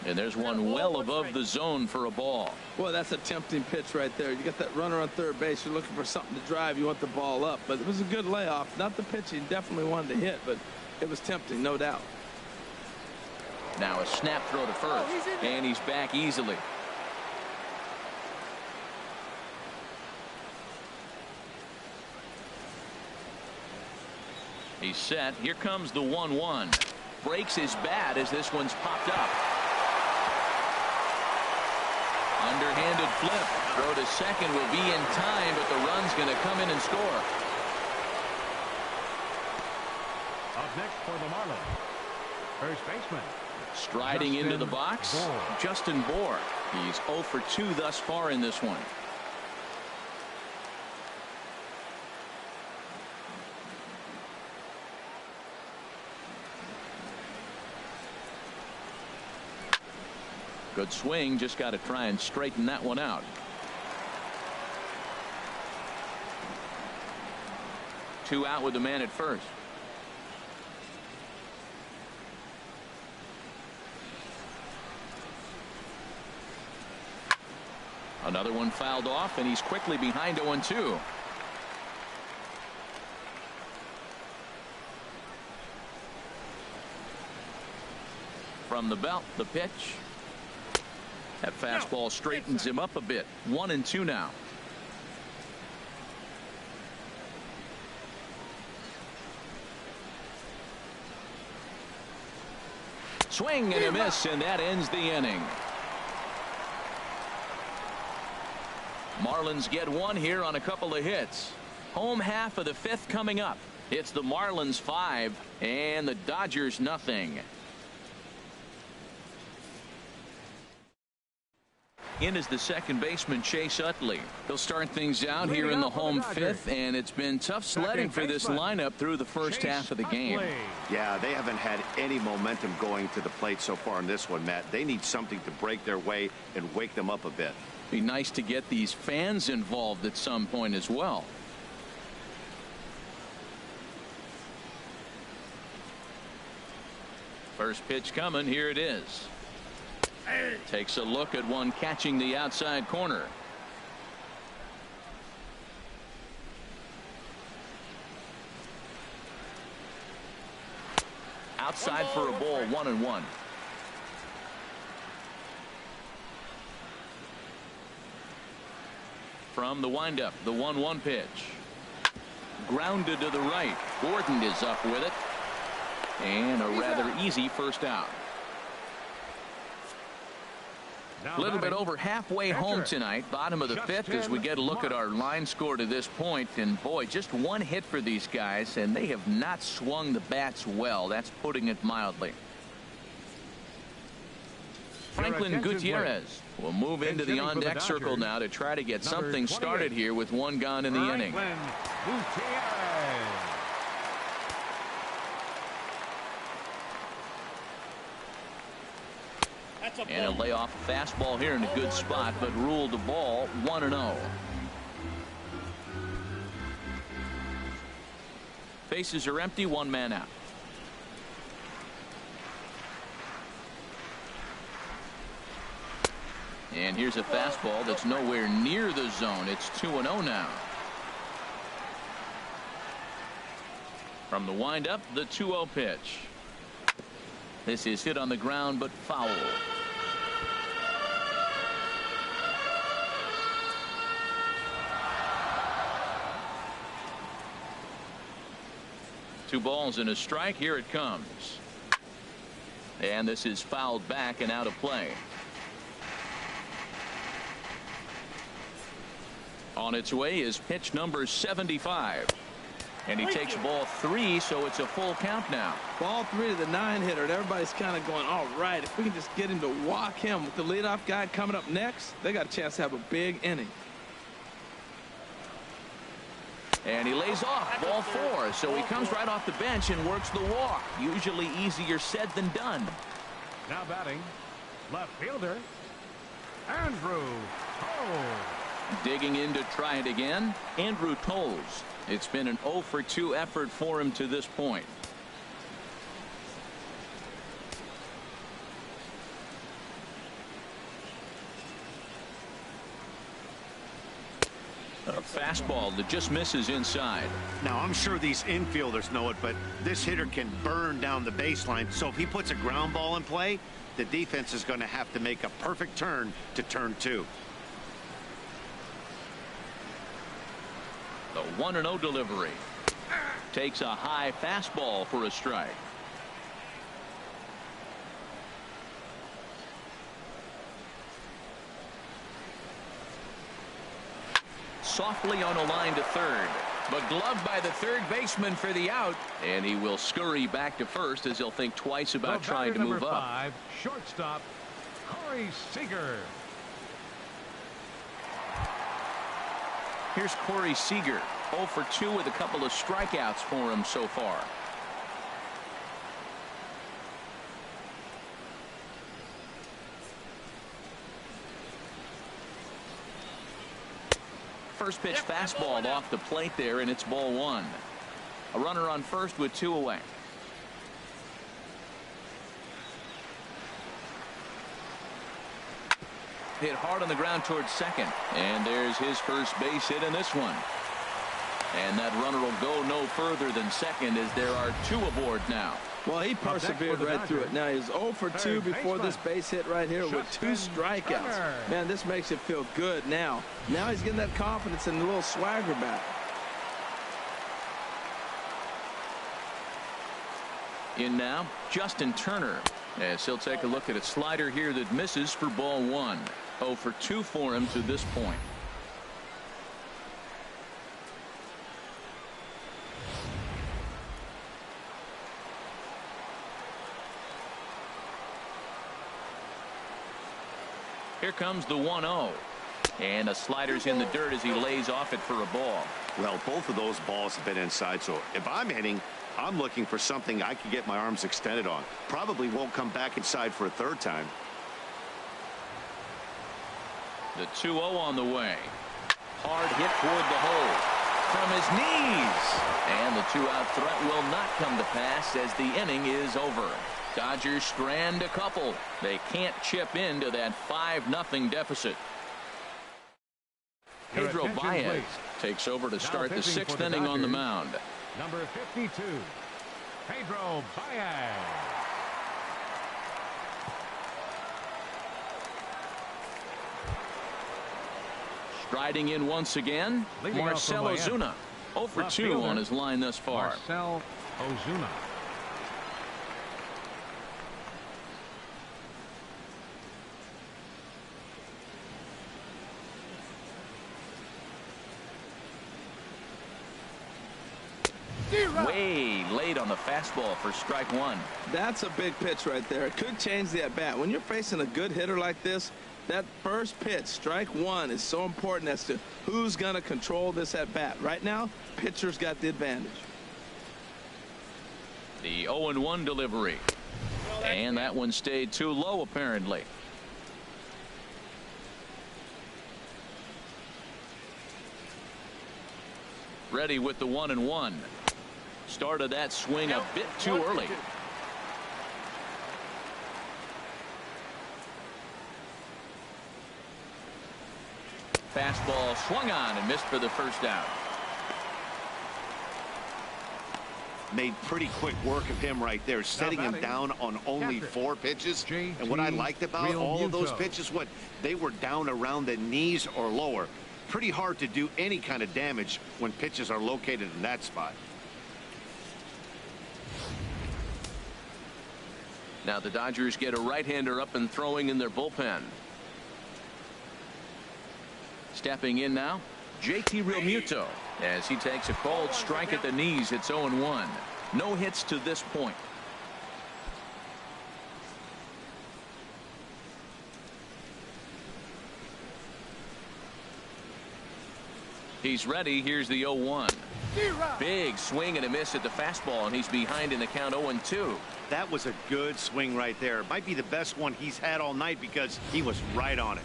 And there's one well above the zone for a ball. Boy, that's a tempting pitch right there. You got that runner on third base. You're looking for something to drive. You want the ball up. But it was a good layoff. Not the pitch he definitely wanted to hit, but it was tempting, no doubt. Now a snap throw to first. And he's back easily. He's set. Here comes the 1-1. Breaks his bat as this one's popped up. Underhanded flip. Throw to second will be in time, but the run's going to come in and score. Up next for the Marlins, first baseman. Striding into the box, Justin Bour. He's 0 for 2 thus far in this one. Good swing, just got to try and straighten that one out. Two out with the man at first. Another one fouled off, and he's quickly behind 0-2. From the belt, the pitch. That fastball straightens him up a bit. 1-2 now. Swing and a miss, and that ends the inning. Marlins get one here on a couple of hits. Home half of the 5th coming up. It's the Marlins 5 and the Dodgers nothing. In is the second baseman, Chase Utley. He'll start things out here in the home 5th, and it's been tough sledding for this lineup through the first half of the game. Yeah, they haven't had any momentum going to the plate so far in this one, Matt. They need something to break their way and wake them up a bit. Be nice to get these fans involved at some point as well. First pitch coming. Here it is. Takes a look at one catching the outside corner. Outside for a ball, 1-1. From the windup, the 1-1 pitch. Grounded to the right. Gordon is up with it. And a rather easy first out. A little bit over halfway home tonight, bottom of the 5th, as we get a look at our line score to this point. And boy, just one hit for these guys, and they have not swung the bats well. That's putting it mildly. Franklin Gutierrez will move into the on-deck circle now to try to get something started here with one gone in the inning. And a layoff fastball here in a good spot, but ruled the ball 1-0. Bases are empty, one man out. And here's a fastball that's nowhere near the zone. It's 2-0 now. From the windup, the 2-0 pitch. This is hit on the ground, but foul. 2 balls and a strike. Here it comes. And this is fouled back and out of play. On its way is pitch number 75. And he takes ball 3, so it's a full count now. Ball 3 to the 9-hitter, and everybody's kind of going, all right, if we can just get him to walk him with the leadoff guy coming up next, they got a chance to have a big inning. And he lays off ball 4, so he comes right off the bench and works the walk. Usually easier said than done. Now batting, left fielder, Andrew Toles. Digging in to try it again, Andrew Toles. It's been an 0 for 2 effort for him to this point. A fastball that just misses inside. Now, I'm sure these infielders know it, but this hitter can burn down the baseline. So if he puts a ground ball in play, the defense is going to have to make a perfect turn to turn 2. The 1-0 delivery. Takes a high fastball for a strike. Softly on a line to third, but gloved by the third baseman for the out, and he will scurry back to first as he'll think twice about trying to move up. 5, shortstop, Corey Seager. Here's Corey Seager, 0 for 2 with a couple of strikeouts for him so far. First pitch fastball off the plate there, and it's ball 1. A runner on first with 2 away. Hit hard on the ground towards second, and there's his first base hit in this one. And that runner will go no further than second as there are 2 aboard now. Well, he persevered right through it. Now he's 0 for 2 before this base hit right here with 2 strikeouts. Man, this makes it feel good now. Now he's getting that confidence and a little swagger back. In now, Justin Turner, as he'll take a look at a slider here that misses for ball 1. 0 for 2 for him to this point. Here comes the 1-0. And a slider's in the dirt as he lays off it for a ball. Well, both of those balls have been inside, so if I'm hitting, I'm looking for something I can get my arms extended on. Probably won't come back inside for a third time. The 2-0 on the way. Hard hit toward the hole. From his knees. And the 2-out threat will not come to pass as the inning is over. Dodgers strand a couple. They can't chip into that 5-0 deficit. Pedro Baez takes over to start the 6th inning on the mound. Number 52, Pedro Baez. Striding in once again, Marcell Ozuna. 0 for 2 on his line thus far. Marcell Ozuna. Way late on the fastball for strike 1. That's a big pitch right there. It could change the at-bat. When you're facing a good hitter like this, that first pitch, strike 1, is so important as to who's going to control this at-bat. Right now, pitcher's got the advantage. The 0-1 delivery. And that one stayed too low, apparently. Ready with the 1-1. Started that swing a bit too early. Fastball swung on and missed for the first out. Made pretty quick work of him right there, setting him down on only 4 pitches. And what I liked about all of those pitches, they were down around the knees or lower. Pretty hard to do any kind of damage when pitches are located in that spot. Now the Dodgers get a right-hander up and throwing in their bullpen. Stepping in now, JT Realmuto, as he takes a cold strike at the knees. It's 0-1. No hits to this point. He's ready. Here's the 0-1. Big swing and a miss at the fastball, and he's behind in the count 0-2. That was a good swing right there. It might be the best one he's had all night because he was right on it.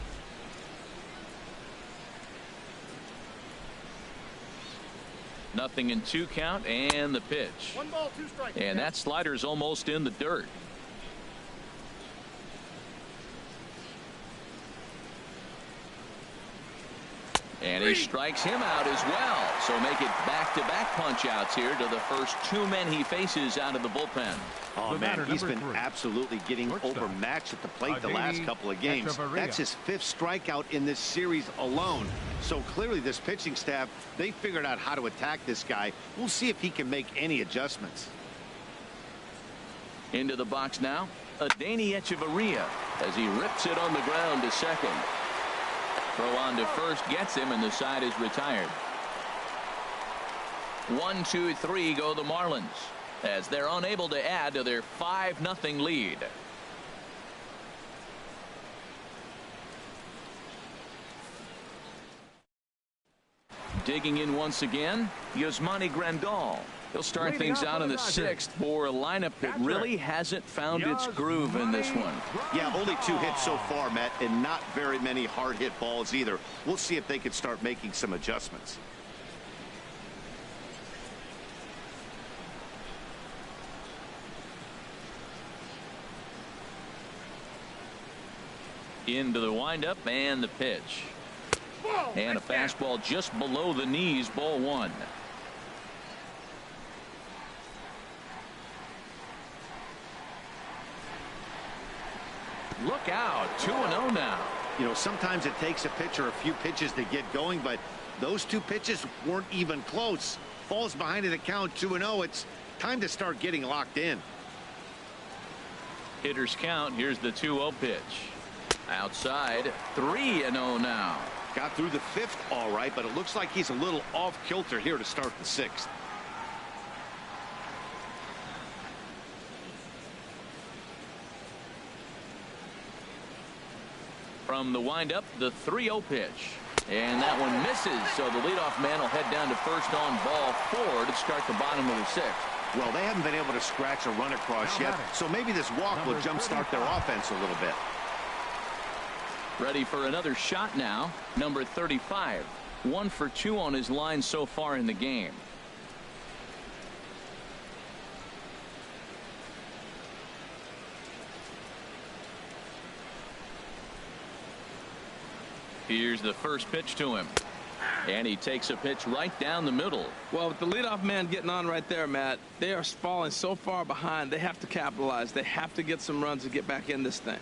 Nothing in 2 count, and the pitch. 1 ball, 2 strikes. And that slider's almost in the dirt. And he strikes him out as well. So make it back-to-back punch-outs here to the first 2 men he faces out of the bullpen. Oh, man, he's been absolutely getting overmatched at the plate the last couple of games. That's his 5th strikeout in this series alone. So clearly this pitching staff, they figured out how to attack this guy. We'll see if he can make any adjustments. Into the box now, Adeiny Echeverria as he rips it on the ground to second. Throw on to first gets him, and the side is retired. 1, 2, 3 go the Marlins as they're unable to add to their 5-0 lead. Digging in once again, Yasmani Grandal. He'll start things out in the 6th for a lineup that really hasn't found its groove in this one. Yeah, only 2 hits so far, Matt, and not very many hard hit balls either. We'll see if they can start making some adjustments. Into the windup and the pitch. And a fastball just below the knees, ball 1. Look out, 2-0 now. You know, sometimes it takes a pitcher a few pitches to get going, but those 2 pitches weren't even close. Falls behind in the count 2-0. It's time to start getting locked in. Hitters count. Here's the 2-0 pitch. Outside, 3-0 now. Got through the 5th all right, but it looks like he's a little off kilter here to start the 6th. From the windup, the 3-0 pitch. And that one misses, so the leadoff man will head down to first on ball 4 to start the bottom of the 6th. Well, they haven't been able to scratch a run across yet, so maybe this walk will jumpstart their offense a little bit. Ready for another shot now. Number 35. 1 for 2 on his line so far in the game. Here's the first pitch to him. And he takes a pitch right down the middle. Well, with the leadoff man getting on right there, Matt, they are falling so far behind. They have to capitalize. They have to get some runs to get back in this thing.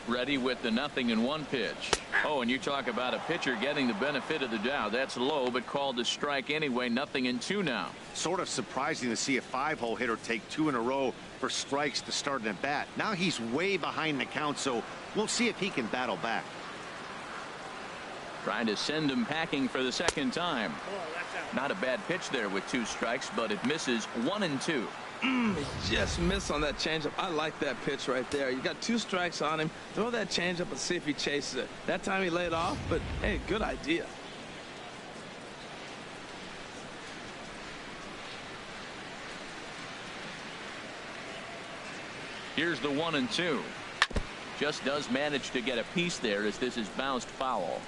Ready with the 0-1 pitch. Oh, and you talk about a pitcher getting the benefit of the doubt. That's low, but called to strike anyway. 0-2 now. Sort of surprising to see a 5-hole hitter take 2 in a row for strikes to start an at-bat. Now he's way behind the count, so we'll see if he can battle back. Trying to send him packing for the 2nd time. Not a bad pitch there with 2 strikes, but it misses 1-2. He just missed on that changeup. I like that pitch right there. You got 2 strikes on him. Throw that changeup and see if he chases it. That time he laid off, but hey, good idea. Here's the 1-2. Just does manage to get a piece there as this is bounced foul.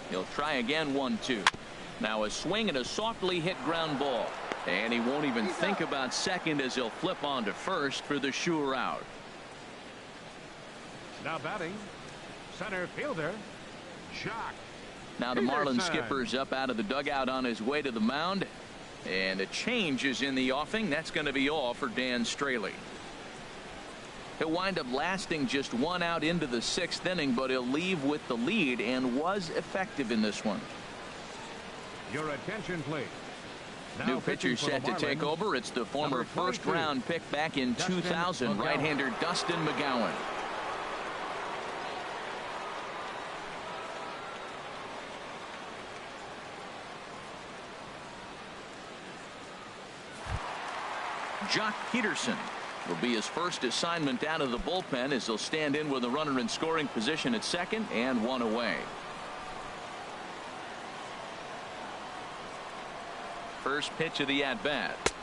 He'll try again. 1-2. Now a swing and a softly hit ground ball. And he won't even think about second as he'll flip on to first for the sure out. Now batting, center fielder, Jock. Now the Marlins skipper's up out of the dugout on his way to the mound. And a change is in the offing. That's going to be all for Dan Straley. He'll wind up lasting just one out into the 6th inning, but he'll leave with the lead and was effective in this one. Your attention, please. New pitcher set to take over. It's the former first-round pick back in 2000, right-hander Dustin McGowan. Jock Peterson will be his first assignment out of the bullpen as he'll stand in with a runner in scoring position at second and one away. First pitch of the at-bat.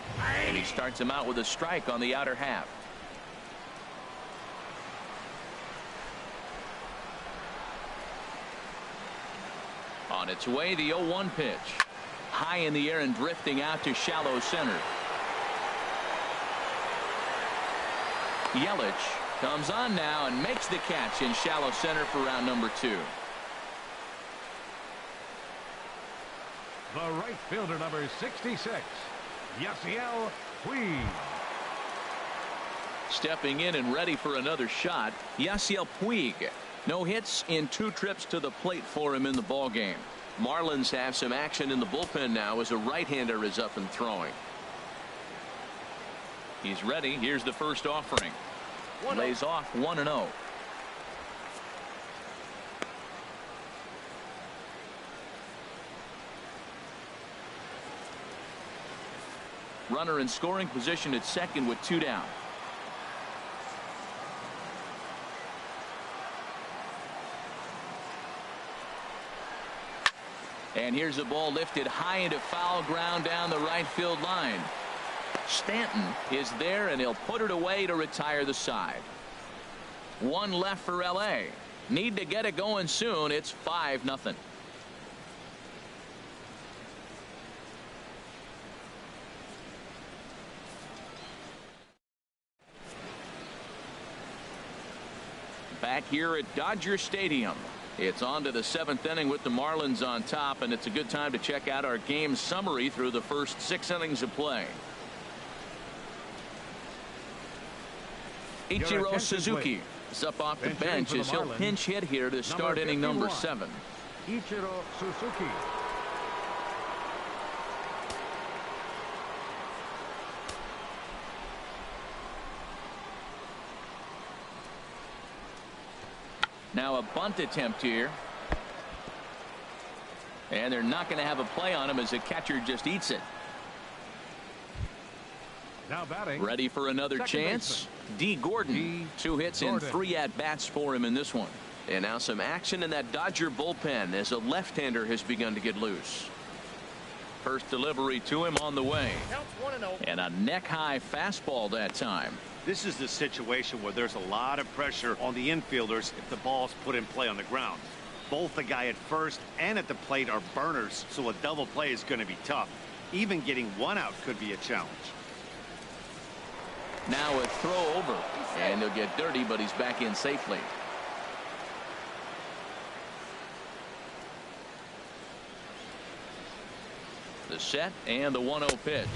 And he starts him out with a strike on the outer half. On its way, the 0-1 pitch. High in the air and drifting out to shallow center. Yelich comes on now and makes the catch in shallow center for round number 2. The right fielder, number 66, Yasiel Puig. Stepping in and ready for another shot, Yasiel Puig. No hits in 2 trips to the plate for him in the ballgame. Marlins have some action in the bullpen now as a right-hander is up and throwing. He's ready. Here's the first offering. Lays off 1-0. Runner in scoring position at second with 2 down. And here's a ball lifted high into foul ground down the right field line. Stanton is there and he'll put it away to retire the side. 1 left for LA. Need to get it going soon. It's 5-0. Back here at Dodger Stadium. It's on to the 7th inning with the Marlins on top, and it's a good time to check out our game summary through the first 6 innings of play. Ichiro Suzuki is up off the bench as he'll pinch hit here to start inning number 7. Ichiro Suzuki. Now a bunt attempt here. And they're not going to have a play on him as the catcher just eats it. Now batting. Ready for another chance. D. Gordon. 2 hits and 3 at-bats for him in this one. And now some action in that Dodger bullpen as a left-hander has begun to get loose. First delivery to him on the way. And a neck-high fastball that time. This is the situation where there's a lot of pressure on the infielders if the ball's put in play on the ground. Both the guy at first and at the plate are burners, so a double play is going to be tough. Even getting 1 out could be a challenge. Now a throw over, and he'll get dirty, but he's back in safely. The set and the 1-0 pitch.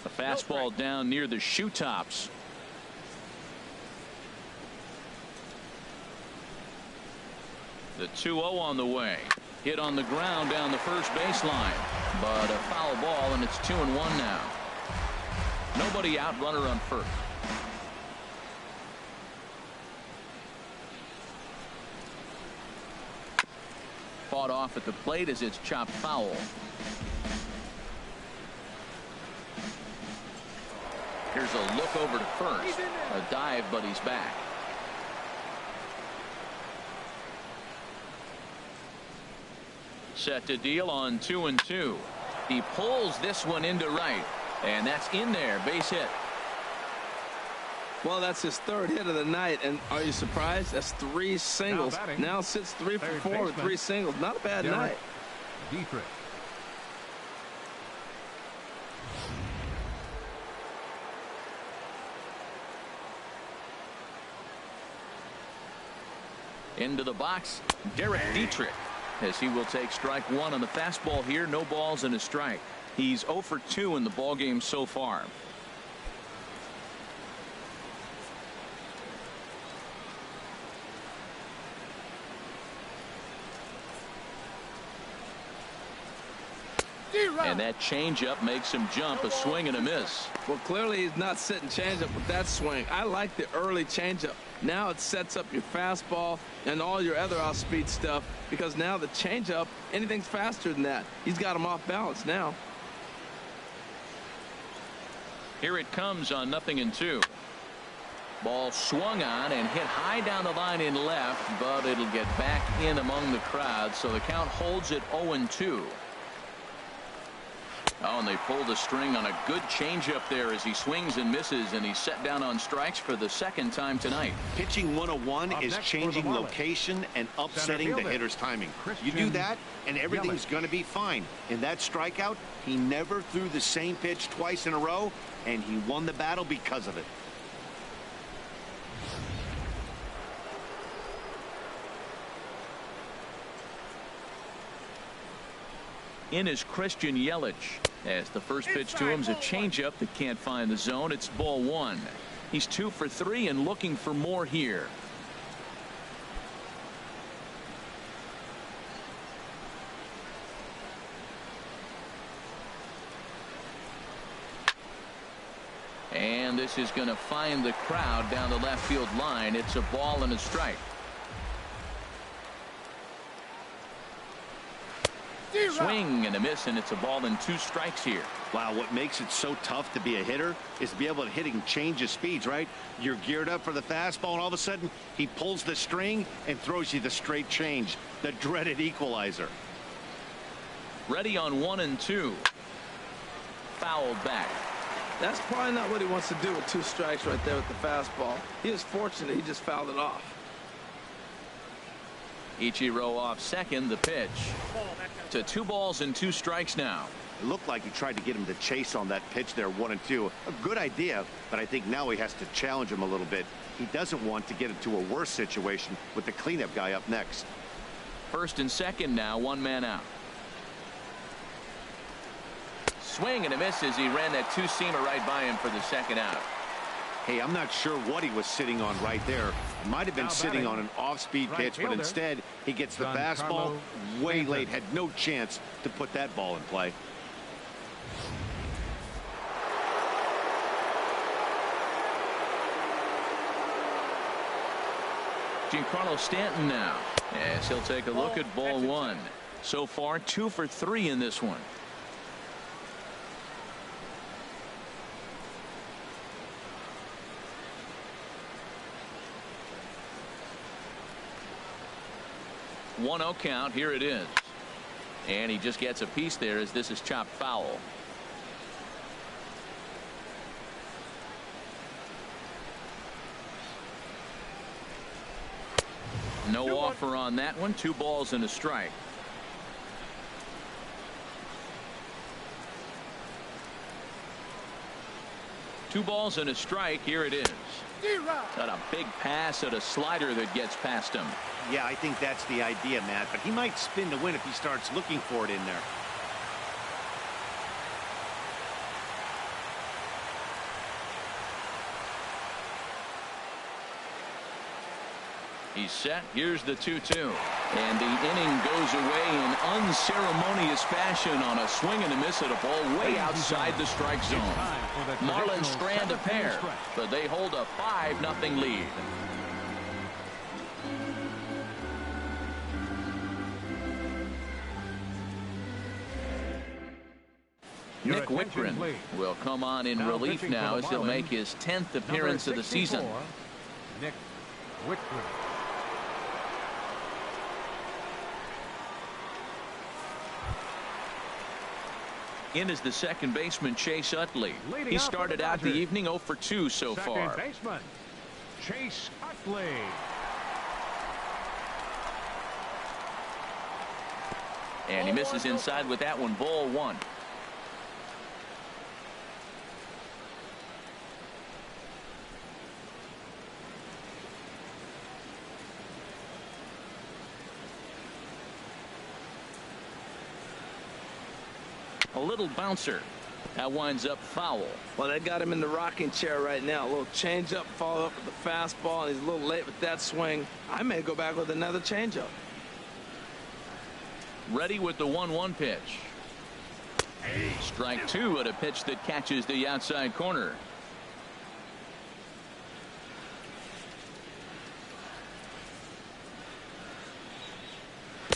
A fastball down near the shoe tops. The 2-0 on the way. Hit on the ground down the first baseline, but a foul ball, and it's 2-1 now. Nobody out, runner on first. Fought off at the plate as it's chopped foul. Here's a look over to first. A dive, but he's back. Set to deal on 2-2. He pulls this one into right, and that's in there. Base hit. Well, that's his 3rd hit of the night, and are you surprised? That's 3 singles. Now sits 3 for 4 with 3 singles. Not a bad night. Dietrich. Into the box, Derek Dietrich, as he will take strike 1 on the fastball here. No balls and a strike. He's 0 for 2 in the ballgame so far. And that changeup makes him jump. A swing and a miss. Well, clearly he's not sitting changeup with that swing. I like the early changeup. Now it sets up your fastball and all your other off-speed stuff, because now the changeup, anything's faster than that. He's got him off balance now. Here it comes on 0-2. Ball swung on and hit high down the line in left, but it'll get back in among the crowd, so the count holds at 0-2. Oh, and they pulled the string on a good changeup there as he swings and misses, and he's set down on strikes for the second time tonight. Pitching 101 is changing location and upsetting the hitter's timing. You do that, and everything's going to be fine. In that strikeout, he never threw the same pitch twice in a row, and he won the battle because of it. In is Christian Yelich, as the first pitch to him is a changeup that can't find the zone. It's ball 1. He's 2 for 3 and looking for more here. And this is going to find the crowd down the left field line. It's a ball and a strike. Swing and a miss, and it's a ball and 2 strikes here. Wow, what makes it so tough to be a hitter is to be able to hit and change his speeds, right? You're geared up for the fastball, and all of a sudden he pulls the string and throws you the straight change, the dreaded equalizer. Ready on 1-2. Fouled back. That's probably not what he wants to do with 2 strikes right there with the fastball. He was fortunate he just fouled it off. Ichiro off second. The pitch to 2 balls and 2 strikes now. It looked like he tried to get him to chase on that pitch there, 1-2. A good idea, but I think now he has to challenge him a little bit. He doesn't want to get into a worse situation with the cleanup guy up next. First and second now, 1 man out. Swing and a miss as he ran that 2-seamer right by him for the second out. Hey, I'm not sure what he was sitting on right there. He might have been sitting on an off-speed pitch, but instead he gets the fastball way late. Had no chance to put that ball in play. Giancarlo Stanton now, as he'll take a look at ball 1. So far 2 for 3 in this one. One-0 count. Here it is, and he just gets a piece there as this is chopped foul. No offer on that one. 2 balls and a strike. Two balls and a strike. Here it is. Got a big pass at a slider that gets past him. Yeah, I think that's the idea, Matt, but he might spin to win if he starts looking for it in there. He's set. Here's the 2-2. And the inning goes away in unceremonious fashion on a swing and a miss at a ball way outside the strike zone. Marlins strand a pair, but they hold a 5-0 lead. Nick Wittgren will come on in relief now as he'll make his 10th appearance of the season. Nick Wittgren. In is the second baseman, Chase Utley. He started out the evening 0 for 2 so far. Second baseman, Chase Utley. And he misses inside with that one. Ball 1. little bouncer. That winds up foul. Well, they got him in the rocking chair right now. A little changeup, followed up with the fastball, and he's a little late with that swing. I may go back with another changeup. Ready with the 1-1 pitch. Strike two at a pitch that catches the outside corner.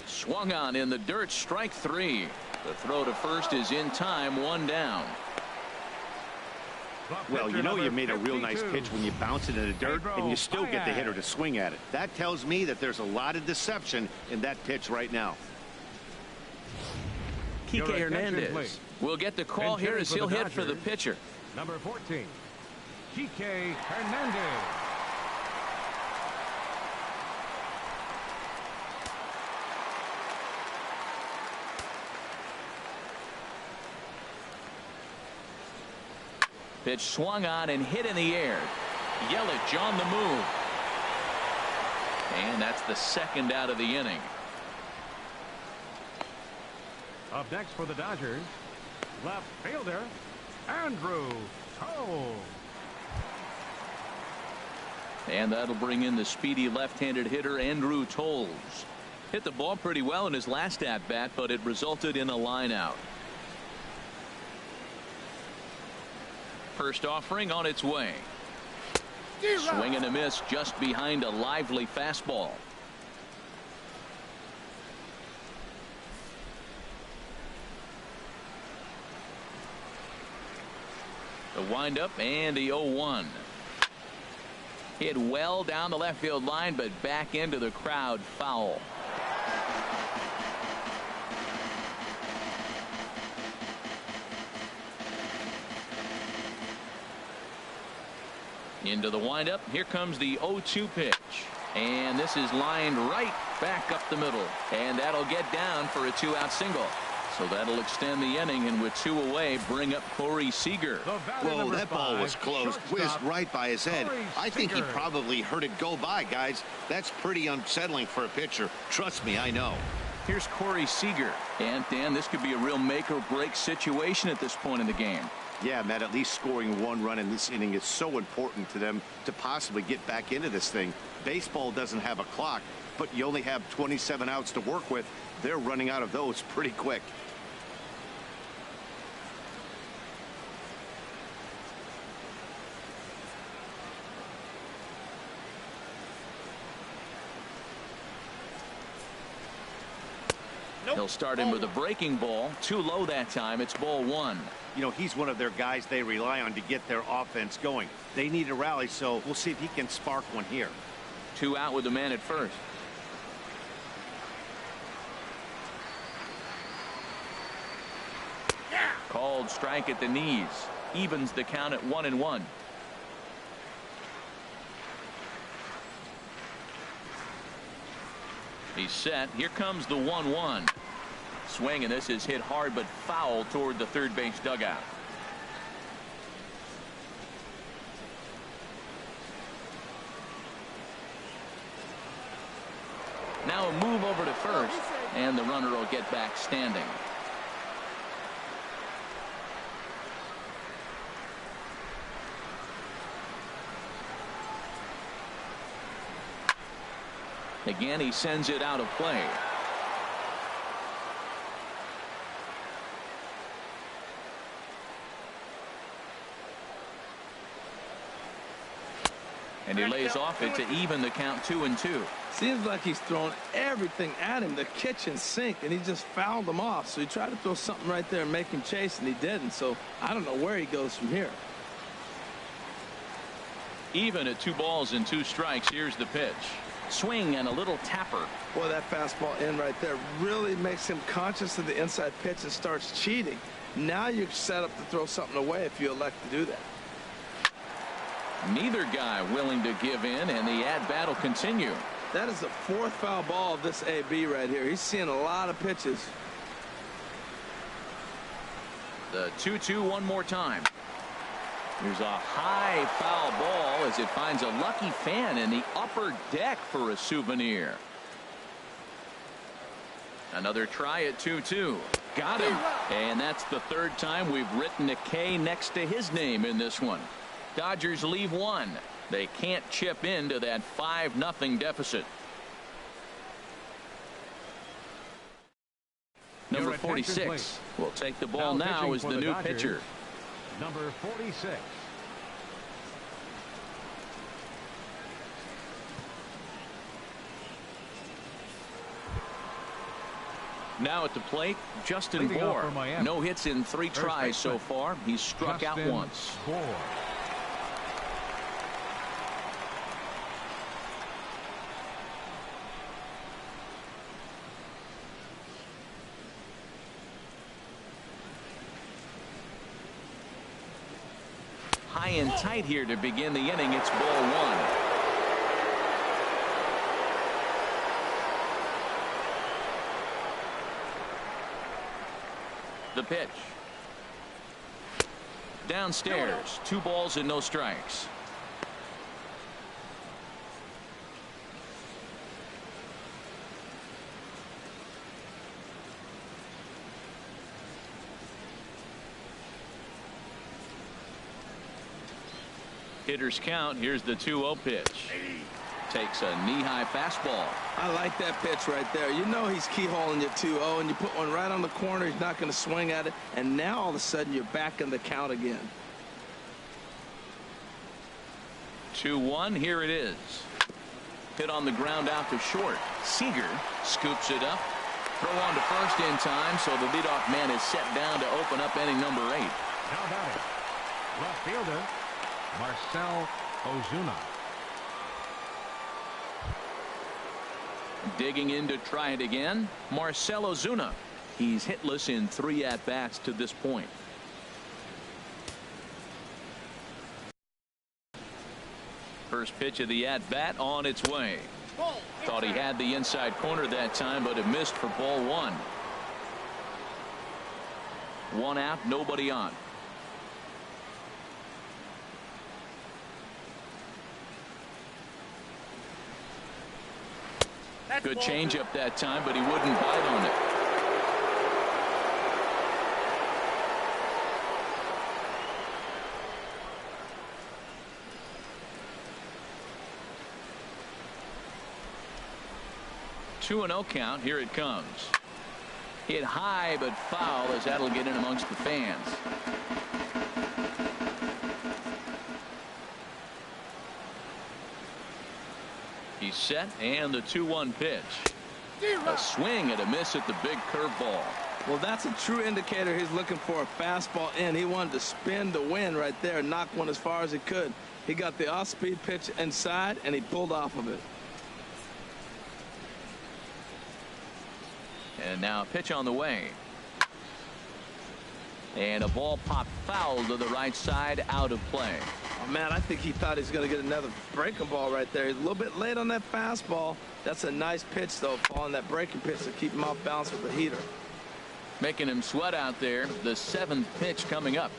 Swung on in the dirt, strike three. The throw to first is in time, one down. Well, you know you made a real nice pitch when you bounce it in the dirt and you still get the hitter to swing at it. That tells me that there's a lot of deception in that pitch right now. Kike Hernandez will get the call here as he'll hit for the pitcher. Number 14, Kike Hernandez. Pitch swung on and hit in the air. Yelich on the move. And that's the second out of the inning. Up next for the Dodgers, left fielder, Andrew Cole. And that'll bring in the speedy left-handed hitter Andrew Toles. Hit the ball pretty well in his last at-bat, but it resulted in a line out. First offering on its way. Swing and a miss just behind a lively fastball. The windup and the 0-1. Hit well down the left field line, but back into the crowd, foul. Into the windup. Here comes the 0-2 pitch. And this is lined right back up the middle. And that'll get down for a two-out single. So that'll extend the inning, and with two away, bring up Corey Seager. Whoa, that ball was close. Whizzed right by his head. I think he probably heard it go by, guys. That's pretty unsettling for a pitcher. Trust me, I know. Here's Corey Seager. And, Dan, this could be a real make-or-break situation at this point in the game. Yeah, Matt, at least scoring one run in this inning is so important to them to possibly get back into this thing. Baseball doesn't have a clock, but you only have 27 outs to work with. They're running out of those pretty quick. He'll start in with a breaking ball. Too low that time. It's ball one. You know, he's one of their guys they rely on to get their offense going. They need a rally, so we'll see if he can spark one here. Two out with the man at first. Called strike at the knees. Evens the count at 1-1. He's set. Here comes the 1-1. Swing, and this is hit hard but foul toward the third base dugout. Now a move over to first, and the runner will get back standing. Again, he sends it out of play. And he lays off it to even the count 2-2. Seems like he's thrown everything at him, the kitchen sink, and he just fouled him off. So he tried to throw something right there and make him chase, and he didn't. So I don't know where he goes from here. Even at 2 balls and 2 strikes. Here's the pitch. Swing and a little tapper. Boy, that fastball in right there really makes him conscious of the inside pitch and starts cheating. Now you're set up to throw something away if you elect to do that. Neither guy willing to give in, and the at-bat will continue. That is the 4th foul ball of this AB right here. He's seeing a lot of pitches. The 2-2 one more time. Here's a high foul ball as it finds a lucky fan in the upper deck for a souvenir. Another try at 2-2. Got him. And that's the third time we've written a K next to his name in this one. Dodgers leave one. They can't chip into that 5-0 deficit. Number 46 will take the ball now as the new pitcher. Number 46. Now at the plate, Justin Bour. No hits in 3 tries so far. He's struck out once. High and tight here to begin the inning. It's ball 1. The pitch. Downstairs. 2 balls and no strikes. Hitters count. Here's the 2-0 pitch. Takes a knee-high fastball. I like that pitch right there. You know he's keyholing your 2-0, and you put one right on the corner. He's not going to swing at it, and now all of a sudden you're back in the count again. 2-1. Here it is. Hit on the ground out to short. Seager scoops it up. Throw on to first in time, so the leadoff man is set down to open up inning number 8. How about it? Left fielder, Marcell Ozuna. Digging in to try it again, Marcell Ozuna. He's hitless in 3 at-bats to this point. First pitch of the at-bat on its way. Thought he had the inside corner that time, but it missed for ball 1. 1 out, nobody on. Good changeup that time, but he wouldn't bite on it. Two and 0 count. Here it comes. Hit high but foul, as that'll get in amongst the fans. He's set, and the 2-1 pitch. A swing and a miss at the big curveball. Well, that's a true indicator. He's looking for a fastball in. He wanted to spin to win right there, knock one as far as he could. He got the off-speed pitch inside, and he pulled off of it. And now a pitch on the way. And a ball popped foul to the right side, out of play. Oh, man, I think he thought he was going to get another breaking ball right there. He's a little bit late on that fastball. That's a nice pitch, though, following that breaking pitch to keep him off balance with the heater. Making him sweat out there. The 7th pitch coming up.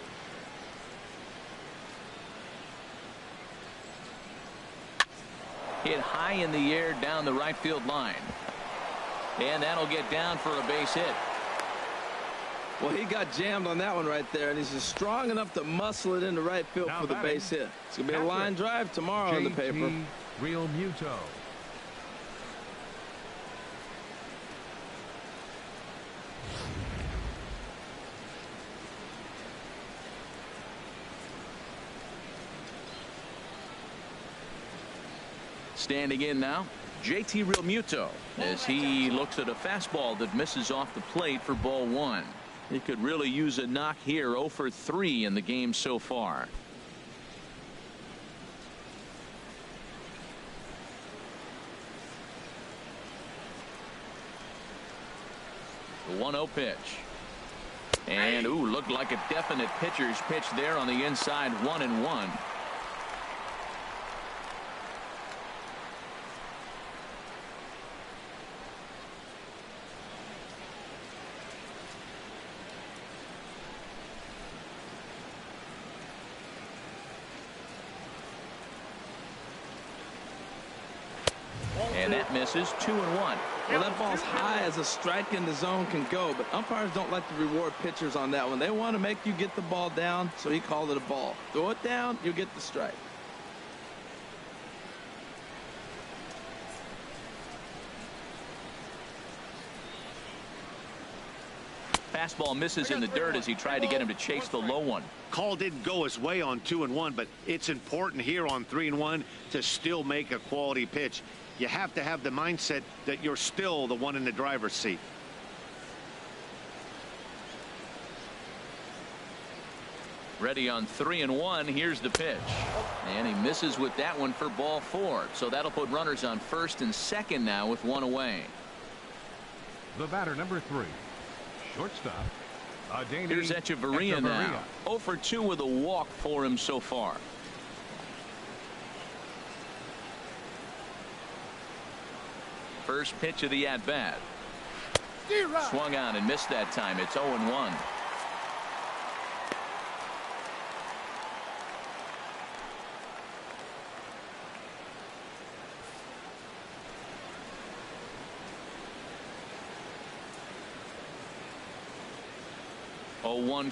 Hit high in the air down the right field line. And that'll get down for a base hit. Well, he got jammed on that one right there, and he's just strong enough to muscle it into right field for the base hit. It's going to be a line drive tomorrow in the paper. Real Muto. Standing in now, JT Realmuto, as he looks at a fastball that misses off the plate for ball 1. He could really use a knock here. 0 for 3 in the game so far. The 1-0 pitch. And ooh, looked like a definite pitcher's pitch there on the inside. 1-1. And that misses. 2-1. Well, that ball's high as a strike in the zone can go, but umpires don't like to reward pitchers on that one. They want to make you get the ball down, so he called it a ball. Throw it down, you get the strike. Fastball misses in the dirt as he tried to get him to chase the low one. Call didn't go his way on 2-1, but it's important here on 3-1 to still make a quality pitch. You have to have the mindset that you're still the one in the driver's seat. Ready on 3-1. Here's the pitch. And he misses with that one for ball 4. So that'll put runners on first and second now with one away. The batter, number 3. Shortstop. Here's Echeverria now. 0 for 2 with a walk for him so far. First pitch of the at-bat. Swung on and missed that time. It's 0-1.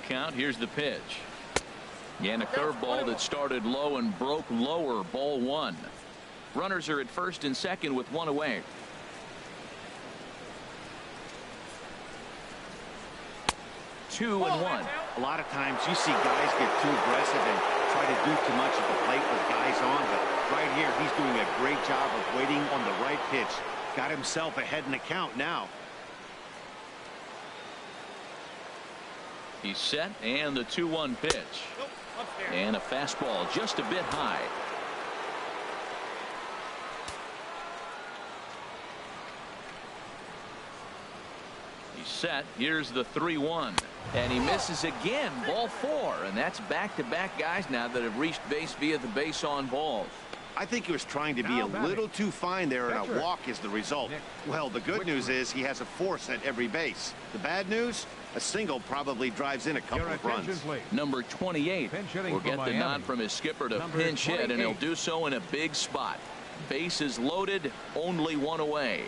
Count. Here's the pitch. And a curveball that started low and broke lower. Ball 1. Runners are at first and second with one away. Two and one. A lot of times you see guys get too aggressive and try to do too much at the plate with guys on, but right here he's doing a great job of waiting on the right pitch. Got himself ahead in the count now. He's set, and the 2-1 pitch. And a fastball just a bit high. He's set. Here's the 3-1. And he misses again. Ball 4. And that's back-to-back guys now that have reached base via the base on balls. I think he was trying to be a little too fine there, and a walk is the result. Well, the good news is he has a force at every base. The bad news, a single probably drives in a couple of runs. Number 28 will get the nod from his skipper to pinch hit, and he'll do so in a big spot. Bases loaded, only one away.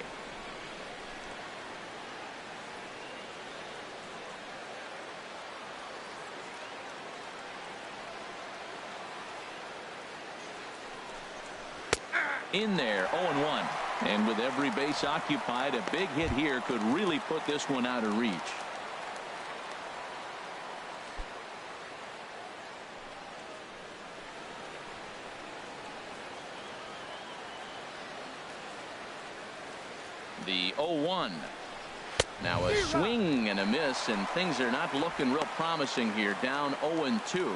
In there, 0-1. And with every base occupied, a big hit here could really put this one out of reach. The 0-1. Now a swing and a miss, and things are not looking real promising here. Down 0-2.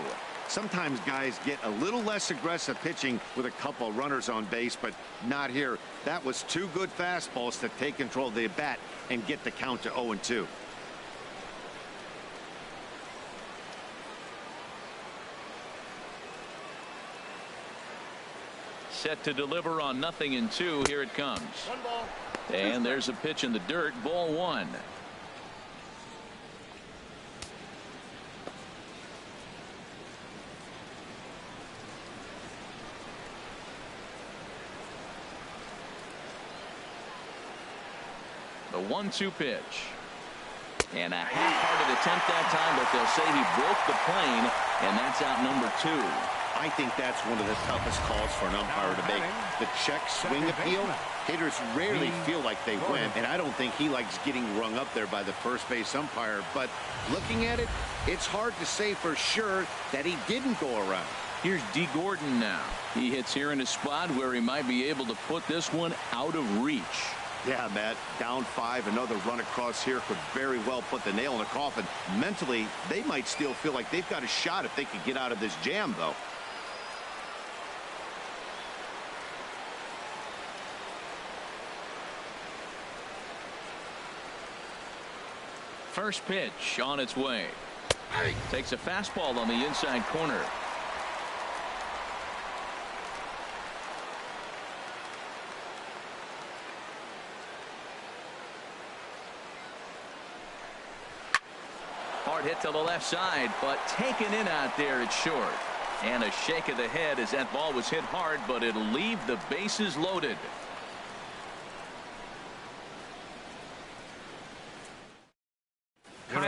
Sometimes guys get a little less aggressive pitching with a couple of runners on base, but not here. That was two good fastballs to take control of the bat and get the count to 0-2. Set to deliver on 0-2. Here it comes. And there's a pitch in the dirt. Ball 1. The 1-2 pitch. And a half-hearted attempt that time, but they'll say he broke the plane, and that's out number 2. I think that's one of the toughest calls for an umpire to make. The check swing appeal, hitters rarely feel like they win, and I don't think he likes getting rung up there by the first base umpire. But looking at it, it's hard to say for sure that he didn't go around. Here's D. Gordon now. He hits here in a spot where he might be able to put this one out of reach. Yeah, Matt, down 5, another run across here could very well put the nail in the coffin. Mentally, they might still feel like they've got a shot if they could get out of this jam, though. First pitch on its way. Takes a fastball on the inside corner. Hard hit to the left side, but taken in out there, it's short. And a shake of the head as that ball was hit hard, but it'll leave the bases loaded.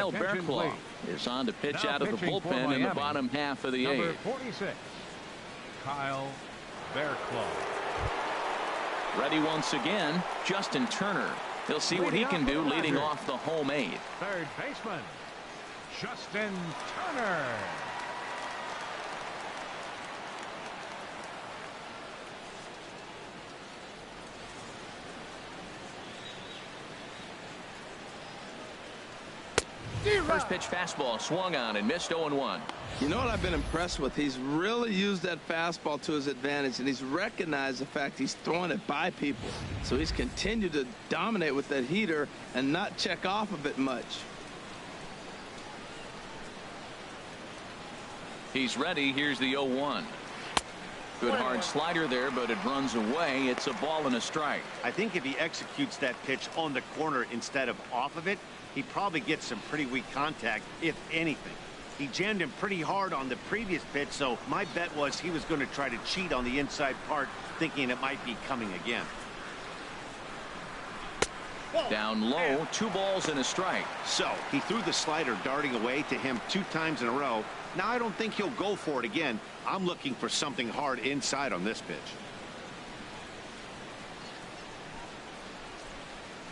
Kyle Bearclaw is on to pitch out of the bullpen in the bottom half of the eighth. 46, Kyle Bearclaw. Ready once again, Justin Turner. He'll see what he can do leading off the home eighth. Third baseman, Justin Turner. First pitch fastball swung on and missed 0-1. You know what I've been impressed with? He's really used that fastball to his advantage, and he's recognized the fact he's throwing it by people. So he's continued to dominate with that heater and not check off of it much. He's ready. Here's the 0-1. Good hard slider there, but it runs away. It's a ball and a strike. I think if he executes that pitch on the corner instead of off of it, he probably gets some pretty weak contact, if anything. He jammed him pretty hard on the previous pitch, so my bet was he was going to try to cheat on the inside part, thinking it might be coming again. Down low, 2 balls and a strike. So he threw the slider darting away to him 2 times in a row. Now I don't think he'll go for it again. I'm looking for something hard inside on this pitch.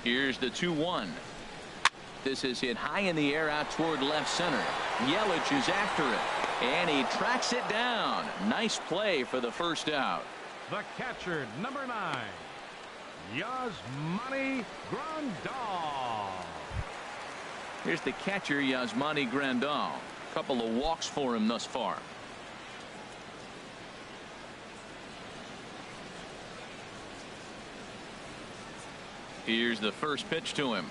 Here's the 2-1. This is hit high in the air out toward left center. Yelich is after it, and he tracks it down. Nice play for the first out. The catcher, number 9, Yasmani Grandal. Here's the catcher, Yasmani Grandal. Couple of walks for him thus far. Here's the first pitch to him.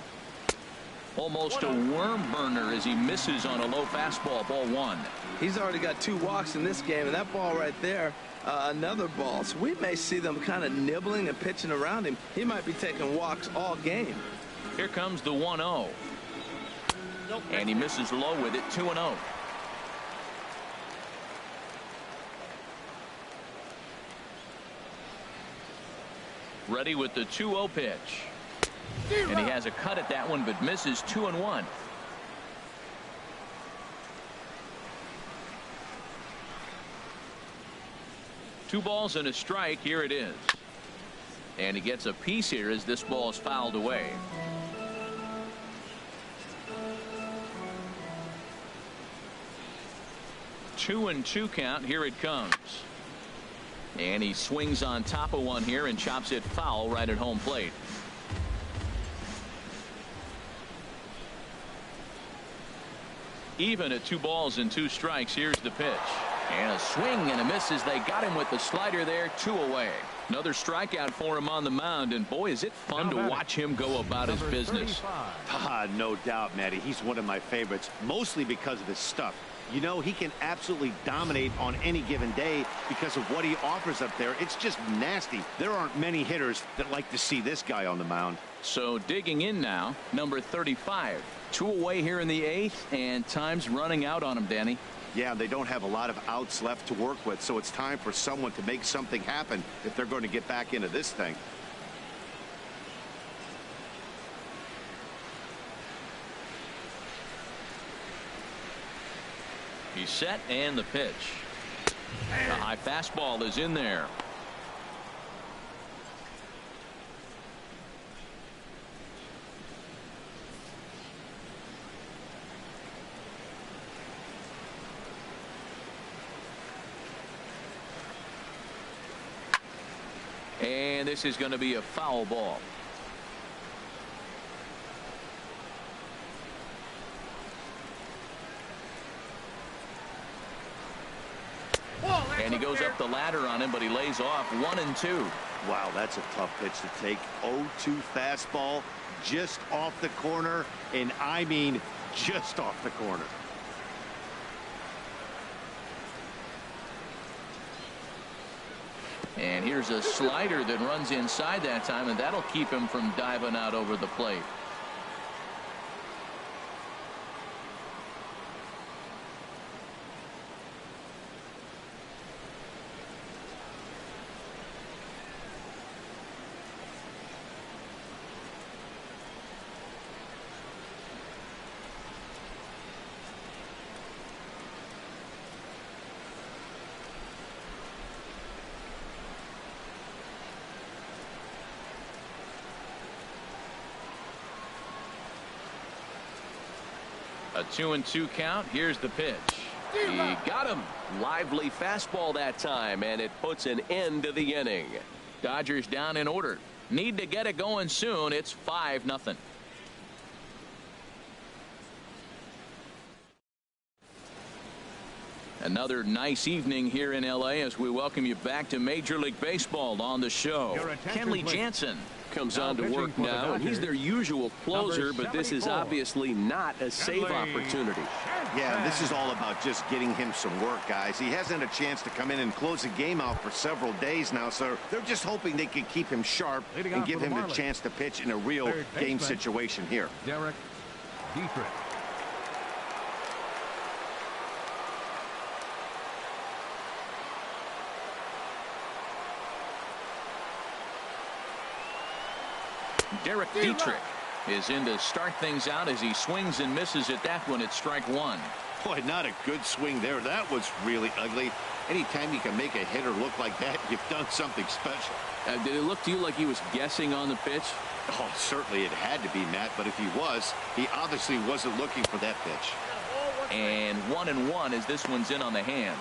Almost a worm burner as he misses on a low fastball, ball 1. He's already got 2 walks in this game, and that ball right there, another ball. So we may see them kind of nibbling and pitching around him. He might be taking walks all game. Here comes the 1-0. And he misses low with it, 2-0. Ready with the 2-0 pitch. And he has a cut at that one, but misses 2-1. Two balls and a strike. Here it is. And he gets a piece here as this ball is fouled away. 2-2 count. Here it comes. And he swings on top of one here and chops it foul right at home plate. Even at 2 balls and 2 strikes. Here's the pitch. And a swing and a miss as they got him with the slider there. 2 away. Another strikeout for him on the mound. And boy, is it fun to watch him go about his business. No doubt, Matty. He's one of my favorites, mostly because of his stuff. You know, he can absolutely dominate on any given day because of what he offers up there. It's just nasty. There aren't many hitters that like to see this guy on the mound. So digging in now, number 35. 2 away here in the 8th, and time's running out on him, Danny. Yeah, they don't have a lot of outs left to work with, so it's time for someone to make something happen if they're going to get back into this thing. He's set, and the pitch. The high fastball is in there. And this is going to be a foul ball. And he goes up the ladder on him, but he lays off 1-2. Wow, that's a tough pitch to take. 0-2 fastball just off the corner, and I mean just off the corner. And here's a slider that runs inside that time, and that'll keep him from diving out over the plate. A 2-2 count. Here's the pitch. He got him. Lively fastball that time, and it puts an end to the inning. Dodgers down in order. Need to get it going soon. It's 5-0. Another nice evening here in L.A. as we welcome you back to Major League Baseball on the show. Kenley Jansen Comes on to work now, and he's their usual closer, but this is obviously not a save opportunity. Yeah, this is all about just getting him some work, guys. He hasn't a chance to come in and close the game out for several days now, so they're just hoping they can keep him sharp and give him the chance to pitch in a real game situation here. Derek Dietrich. Derek Dietrich is in to start things out as he swings and misses at that one at strike one. Boy, not a good swing there. That was really ugly. Anytime you can make a hitter look like that, you've done something special. Did it look to you like he was guessing on the pitch? Oh, certainly it had to be, Matt, but if he was, he obviously wasn't looking for that pitch. And 1-1 as this one's in on the hands.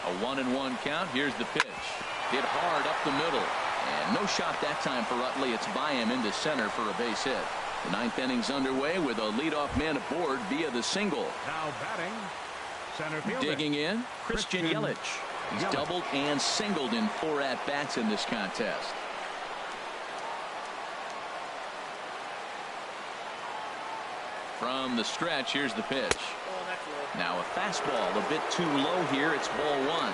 A 1-1 count. Here's the pitch. Hit hard up the middle. And no shot that time for Utley. It's by him into center for a base hit. The ninth inning's underway with a leadoff man aboard via the single. Now batting, center fielder. Digging in, Christian Yelich. He's doubled and singled in 4 at-bats in this contest. From the stretch, here's the pitch. Now a fastball a bit too low here. It's ball 1.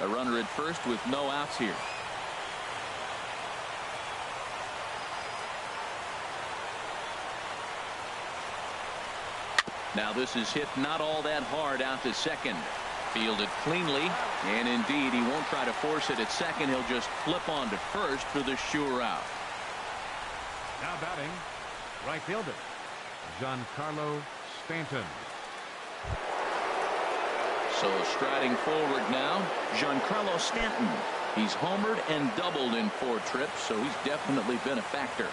A runner at first with no outs here. Now this is hit not all that hard out to second. Fielded cleanly, and indeed he won't try to force it at second. He'll just flip on to first for the sure out. Now batting, right fielder, Giancarlo Stanton. So striding forward now, Giancarlo Stanton. He's homered and doubled in 4 trips, so he's definitely been a factor.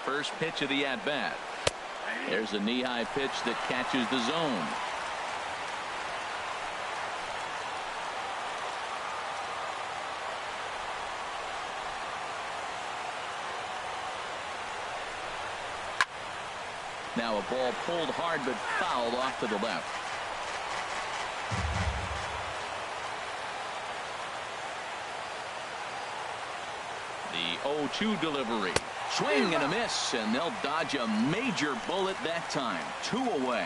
First pitch of the at-bat. There's a knee-high pitch that catches the zone. Now a ball pulled hard but fouled off to the left. The 0-2 delivery. Swing and a miss, and they'll dodge a major bullet that time. 2 away.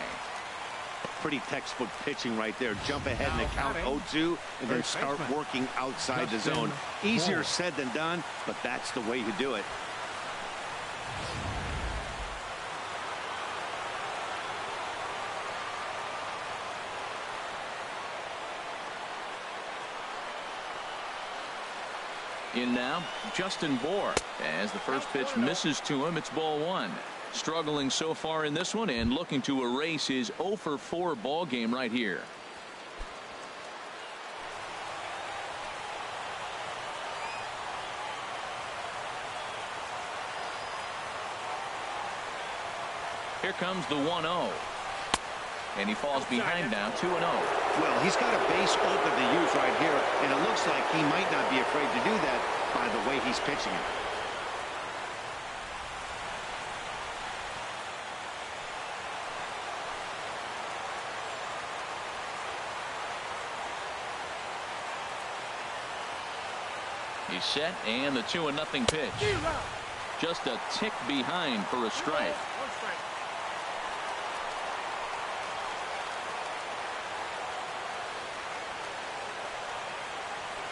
Pretty textbook pitching right there. Jump ahead in the count 0-2 and then start working outside the zone. Easier said than done, but that's the way you do it. In now, Justin Bour. As the first pitch misses to him, it's ball 1. Struggling so far in this one and looking to erase his 0-for-4 ball game right here. Here comes the 1-0. And he falls behind now, 2-0. Well, he's got a base open to use right here, and it looks like he might not be afraid to do that by the way he's pitching it. He's set, and the 2-0 pitch. Just a tick behind for a strike.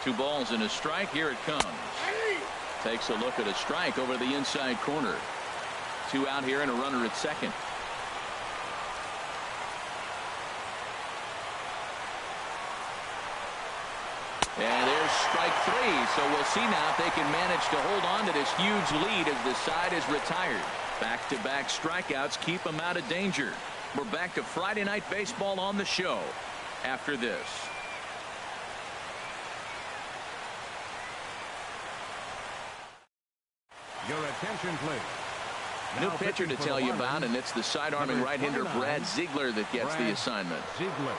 Two balls and a strike. Here it comes. Takes a look at a strike over the inside corner. 2 out here and a runner at second. And there's strike three. So we'll see now if they can manage to hold on to this huge lead as the side is retired. Back-to-back strikeouts keep them out of danger. We're back to Friday Night Baseball on the show after this. Your attention, please. New pitcher to tell you about, and it's the side-arming right-hander Brad Ziegler that gets the assignment. Ziegler.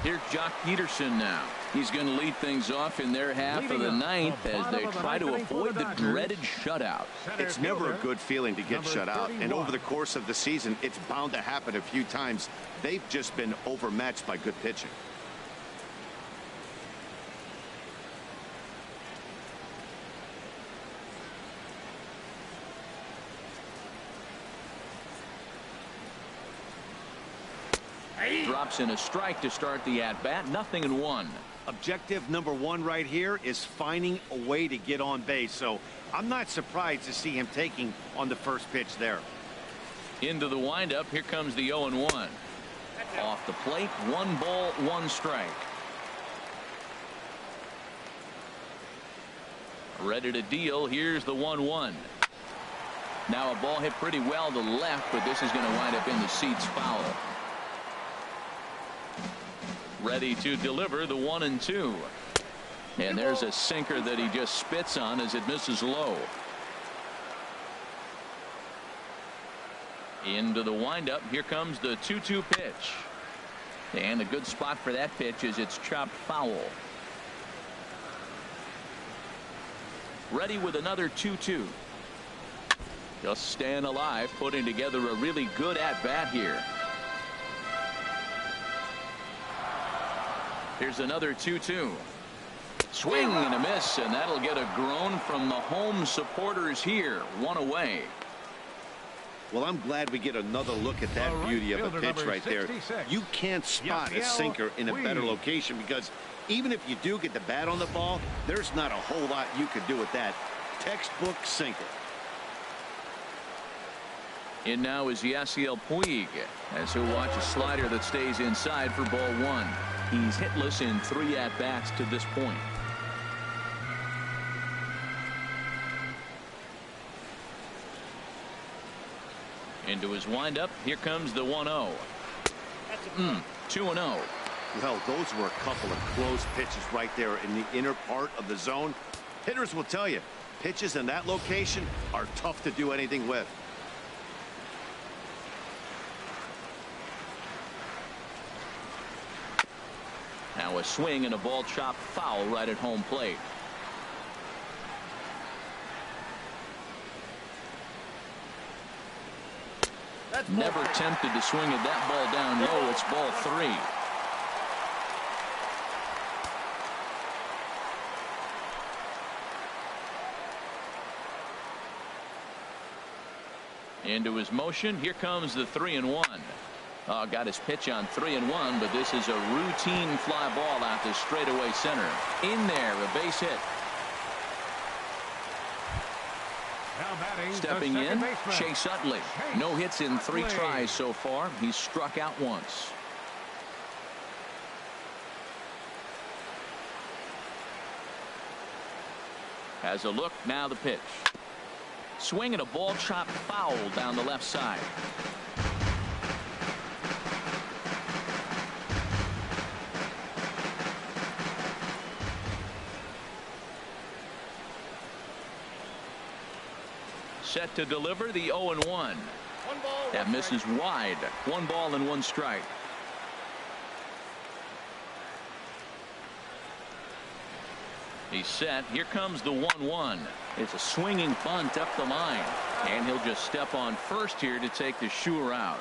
Here's Jock Peterson now. He's going to lead things off in their half of the ninth as they try to avoid the dreaded shutout. It's never a good feeling to get shut out, and over the course of the season, it's bound to happen a few times. They've just been overmatched by good pitching. Drops in a strike to start the at-bat. 0-1. Objective number one right here is finding a way to get on base. So I'm not surprised to see him taking on the first pitch there. Into the windup. Here comes the 0-1. Off the plate. 1 ball, 1 strike. Ready to deal. Here's the 1-1. Now a ball hit pretty well to left, but this is going to wind up in the seats foul. Ready to deliver the 1-2. And there's a sinker that he just spits on as it misses low. Into the windup. Here comes the 2-2 pitch. And a good spot for that pitch is it's chopped foul. Ready with another 2-2. Just staying alive, putting together a really good at-bat here. Here's another 2-2. Swing and a miss, and that'll get a groan from the home supporters here. 1 away. Well, I'm glad we get another look at that beauty of a pitch right there. You can't spot a sinker in a better location because even if you do get the bat on the ball, there's not a whole lot you could do with that. Textbook sinker. In now is Yasiel Puig as he'll watch a slider that stays inside for ball 1. He's hitless in 3 at-bats to this point. Into his windup. Here comes the 1-0. 2-0. Well, those were a couple of close pitches right there in the inner part of the zone. Hitters will tell you, pitches in that location are tough to do anything with. Now a swing and a ball chopped foul right at home plate. Never tempted to swing at that ball down low. It's ball 3. Into his motion. Here comes the 3-1. Oh, got his pitch on 3-1, but this is a routine fly ball out to straightaway center. In there, a base hit. Stepping in, Chase Utley. No hits in 3 tries so far. He's struck out once. Has a look, now the pitch. Swing and a ball chopped foul down the left side. Set to deliver the 0-1. That misses wide. 1 ball and 1 strike. He's set. Here comes the 1-1. It's a swinging bunt up the line. And he'll just step on first here to take the sure out.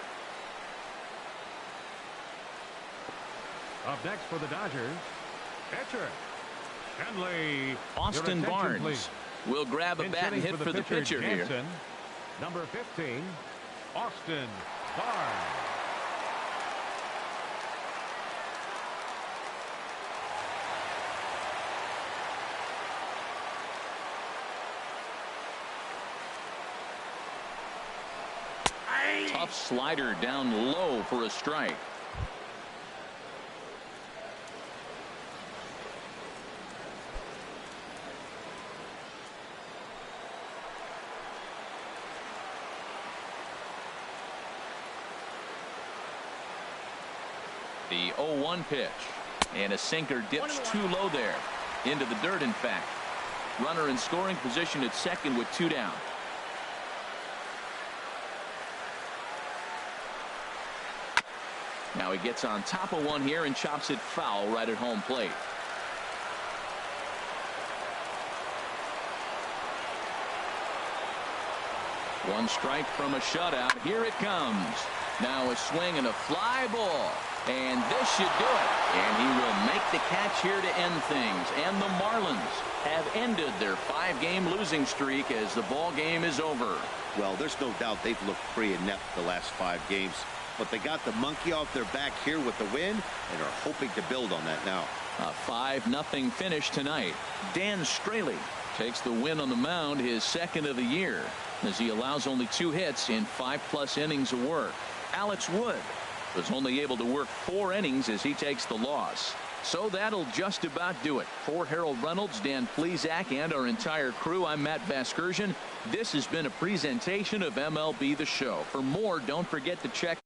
Up next for the Dodgers, pitcher Kenley. Austin Barnes. Please. Will grab a bat and hit for the pitcher here. Number 15, Austin Barnes. Tough slider down low for a strike. The 0-1 pitch. And a sinker dips too low there. Into the dirt, in fact. Runner in scoring position at second with 2 down. Now he gets on top of one here and chops it foul right at home plate. One strike from a shutout. Here it comes. Now a swing and a fly ball. And this should do it. And he will make the catch here to end things. And the Marlins have ended their 5-game losing streak as the ball game is over. Well, there's no doubt they've looked pretty inept the last 5 games. But they got the monkey off their back here with the win and are hoping to build on that now. A 5-0 finish tonight. Dan Straley takes the win on the mound, his second of the year, as he allows only 2 hits in 5+ innings of work. Alex Wood was only able to work 4 innings as he takes the loss. So that'll just about do it. For Harold Reynolds, Dan Plesac, and our entire crew, I'm Matt Vasgersian. This has been a presentation of MLB The Show. For more, don't forget to check